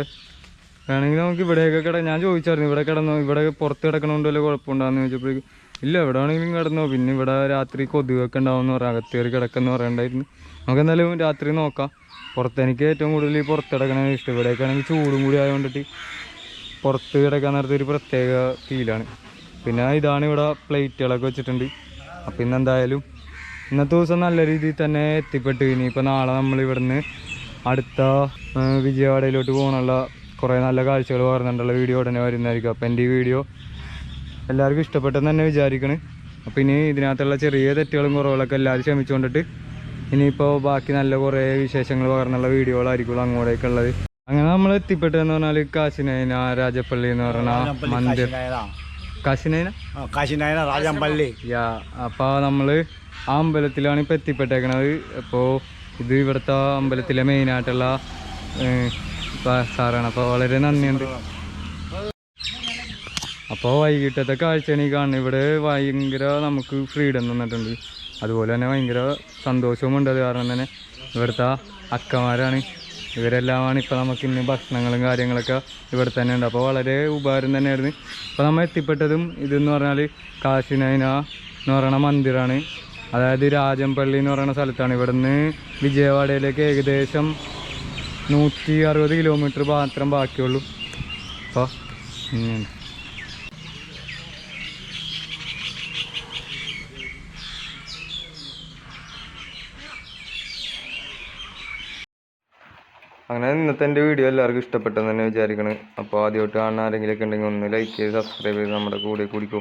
വേണമെങ്കിൽ നമുക്ക് ഇവിടെയൊക്കെ ഞാൻ ചോദിച്ചായിരുന്നു ഇവിടെ കിടന്നോ, ഇവിടെ പുറത്ത് കിടക്കണോണ്ട് വല്ല കുഴപ്പമുണ്ടാകുന്ന ചോദിച്ചപ്പോഴേക്കും ഇല്ല എവിടെ വേണമെങ്കിലും കിടന്നോ. പിന്നെ ഇവിടെ രാത്രി കൊതുകൊക്കെ ഉണ്ടാവുമെന്ന് പറയാം, അകത്തേറി കിടക്കെന്ന് പറയണ്ടായിരുന്നു. നമുക്ക് എന്തായാലും രാത്രി നോക്കാം. പുറത്തെനിക്ക് ഏറ്റവും കൂടുതൽ പുറത്ത് കിടക്കണതാണ് ഇഷ്ടം. ഇവിടെയൊക്കെ ആണെങ്കിൽ ചൂടും കൂടി ആയതുകൊണ്ടിട്ട് പുറത്ത് കിടക്കാൻ നേരത്തെ ഒരു പ്രത്യേക ഫീലാണ്. പിന്നെ ഇതാണ് ഇവിടെ പ്ലേറ്റുകളൊക്കെ വെച്ചിട്ടുണ്ട്. അപ്പോൾ ഇന്നെന്തായാലും ഇന്നത്തെ ദിവസം നല്ല രീതിയിൽ തന്നെ എത്തിപ്പെട്ടു. ഇനിയിപ്പോൾ നാളെ നമ്മൾ ഇവിടുന്ന് അടുത്ത വിജയവാഡയിലോട്ട് പോകാനുള്ള കുറേ നല്ല കാഴ്ചകൾ പറഞ്ഞിട്ടുള്ള വീഡിയോ ഉടനെ വരുന്നതായിരിക്കും. അപ്പോൾ എൻ്റെ ഈ വീഡിയോ എല്ലാവർക്കും ഇഷ്ടപ്പെട്ടെന്ന് തന്നെ വിചാരിക്കണം. അപ്പോൾ ഇനി ഇതിനകത്തുള്ള ചെറിയ തെറ്റുകളും കുറവുകളൊക്കെ എല്ലാവരും ക്ഷമിച്ചുകൊണ്ടിട്ട് ഇനിയിപ്പോൾ ബാക്കി നല്ല കുറേ വിശേഷങ്ങൾ പകർന്നുള്ള വീഡിയോകളായിരിക്കും അങ്ങോട്ടേക്കുള്ളത്. അങ്ങനെ നമ്മൾ എത്തിപ്പെട്ടതെന്ന് പറഞ്ഞാൽ കാശിനൈന രാജപ്പള്ളി എന്ന് പറഞ്ഞ മന്ദിർ. കാശിനൈന രാജപ്പള്ളി. അപ്പോൾ നമ്മൾ ആ അമ്പലത്തിലാണ് ഇപ്പോൾ എത്തിപ്പെട്ടേക്കണത്. അപ്പോൾ ഇത് ഇവിടുത്തെ അമ്പലത്തിലെ മെയിനായിട്ടുള്ള സാറാണ്. അപ്പോൾ വളരെ നന്ദിയുണ്ട്. അപ്പോൾ വൈകിട്ടത്തെ കാഴ്ചയാണ് ഈ കാണുന്നത്. ഇവിടെ ഭയങ്കര നമുക്ക് ഫ്രീഡം തന്നിട്ടുണ്ട്. അതുപോലെ തന്നെ ഭയങ്കര സന്തോഷവുമുണ്ട്. അത് കാരണം തന്നെ ഇവിടുത്തെ അക്കമാരാണ്, ഇവരെല്ലാമാണ് ഇപ്പോൾ നമുക്ക് ഇന്ന് ഭക്ഷണങ്ങളും കാര്യങ്ങളൊക്കെ ഇവിടെ തന്നെ ഉണ്ട്. അപ്പോൾ വളരെ ഉപകാരം തന്നെയായിരുന്നു. ഇപ്പോൾ നമ്മൾ എത്തിപ്പെട്ടതും ഇതെന്ന് പറഞ്ഞാൽ കാശിനൈന എന്ന് പറയുന്ന മന്ദിറാണ്. അതായത് രാജംപള്ളി എന്ന് പറയുന്ന സ്ഥലത്താണ്. ഇവിടുന്ന് വിജയവാഡയിലേക്ക് ഏകദേശം 160 കിലോമീറ്റർ മാത്രം ബാക്കിയുള്ളൂ. അപ്പോൾ അങ്ങനെ ഇന്നത്തെ എൻ്റെ വീഡിയോ എല്ലാവർക്കും ഇഷ്ടപ്പെട്ടെന്ന് തന്നെ വിചാരിക്കണം. അപ്പോൾ ആദ്യമായിട്ട് കാണുന്ന ആരെങ്കിലുമൊക്കെ ഉണ്ടെങ്കിൽ ഒന്ന് ലൈക്ക് ചെയ്ത് സബ്സ്ക്രൈബ് ചെയ്ത് നമ്മുടെ കൂടെ കൂടിക്കോ.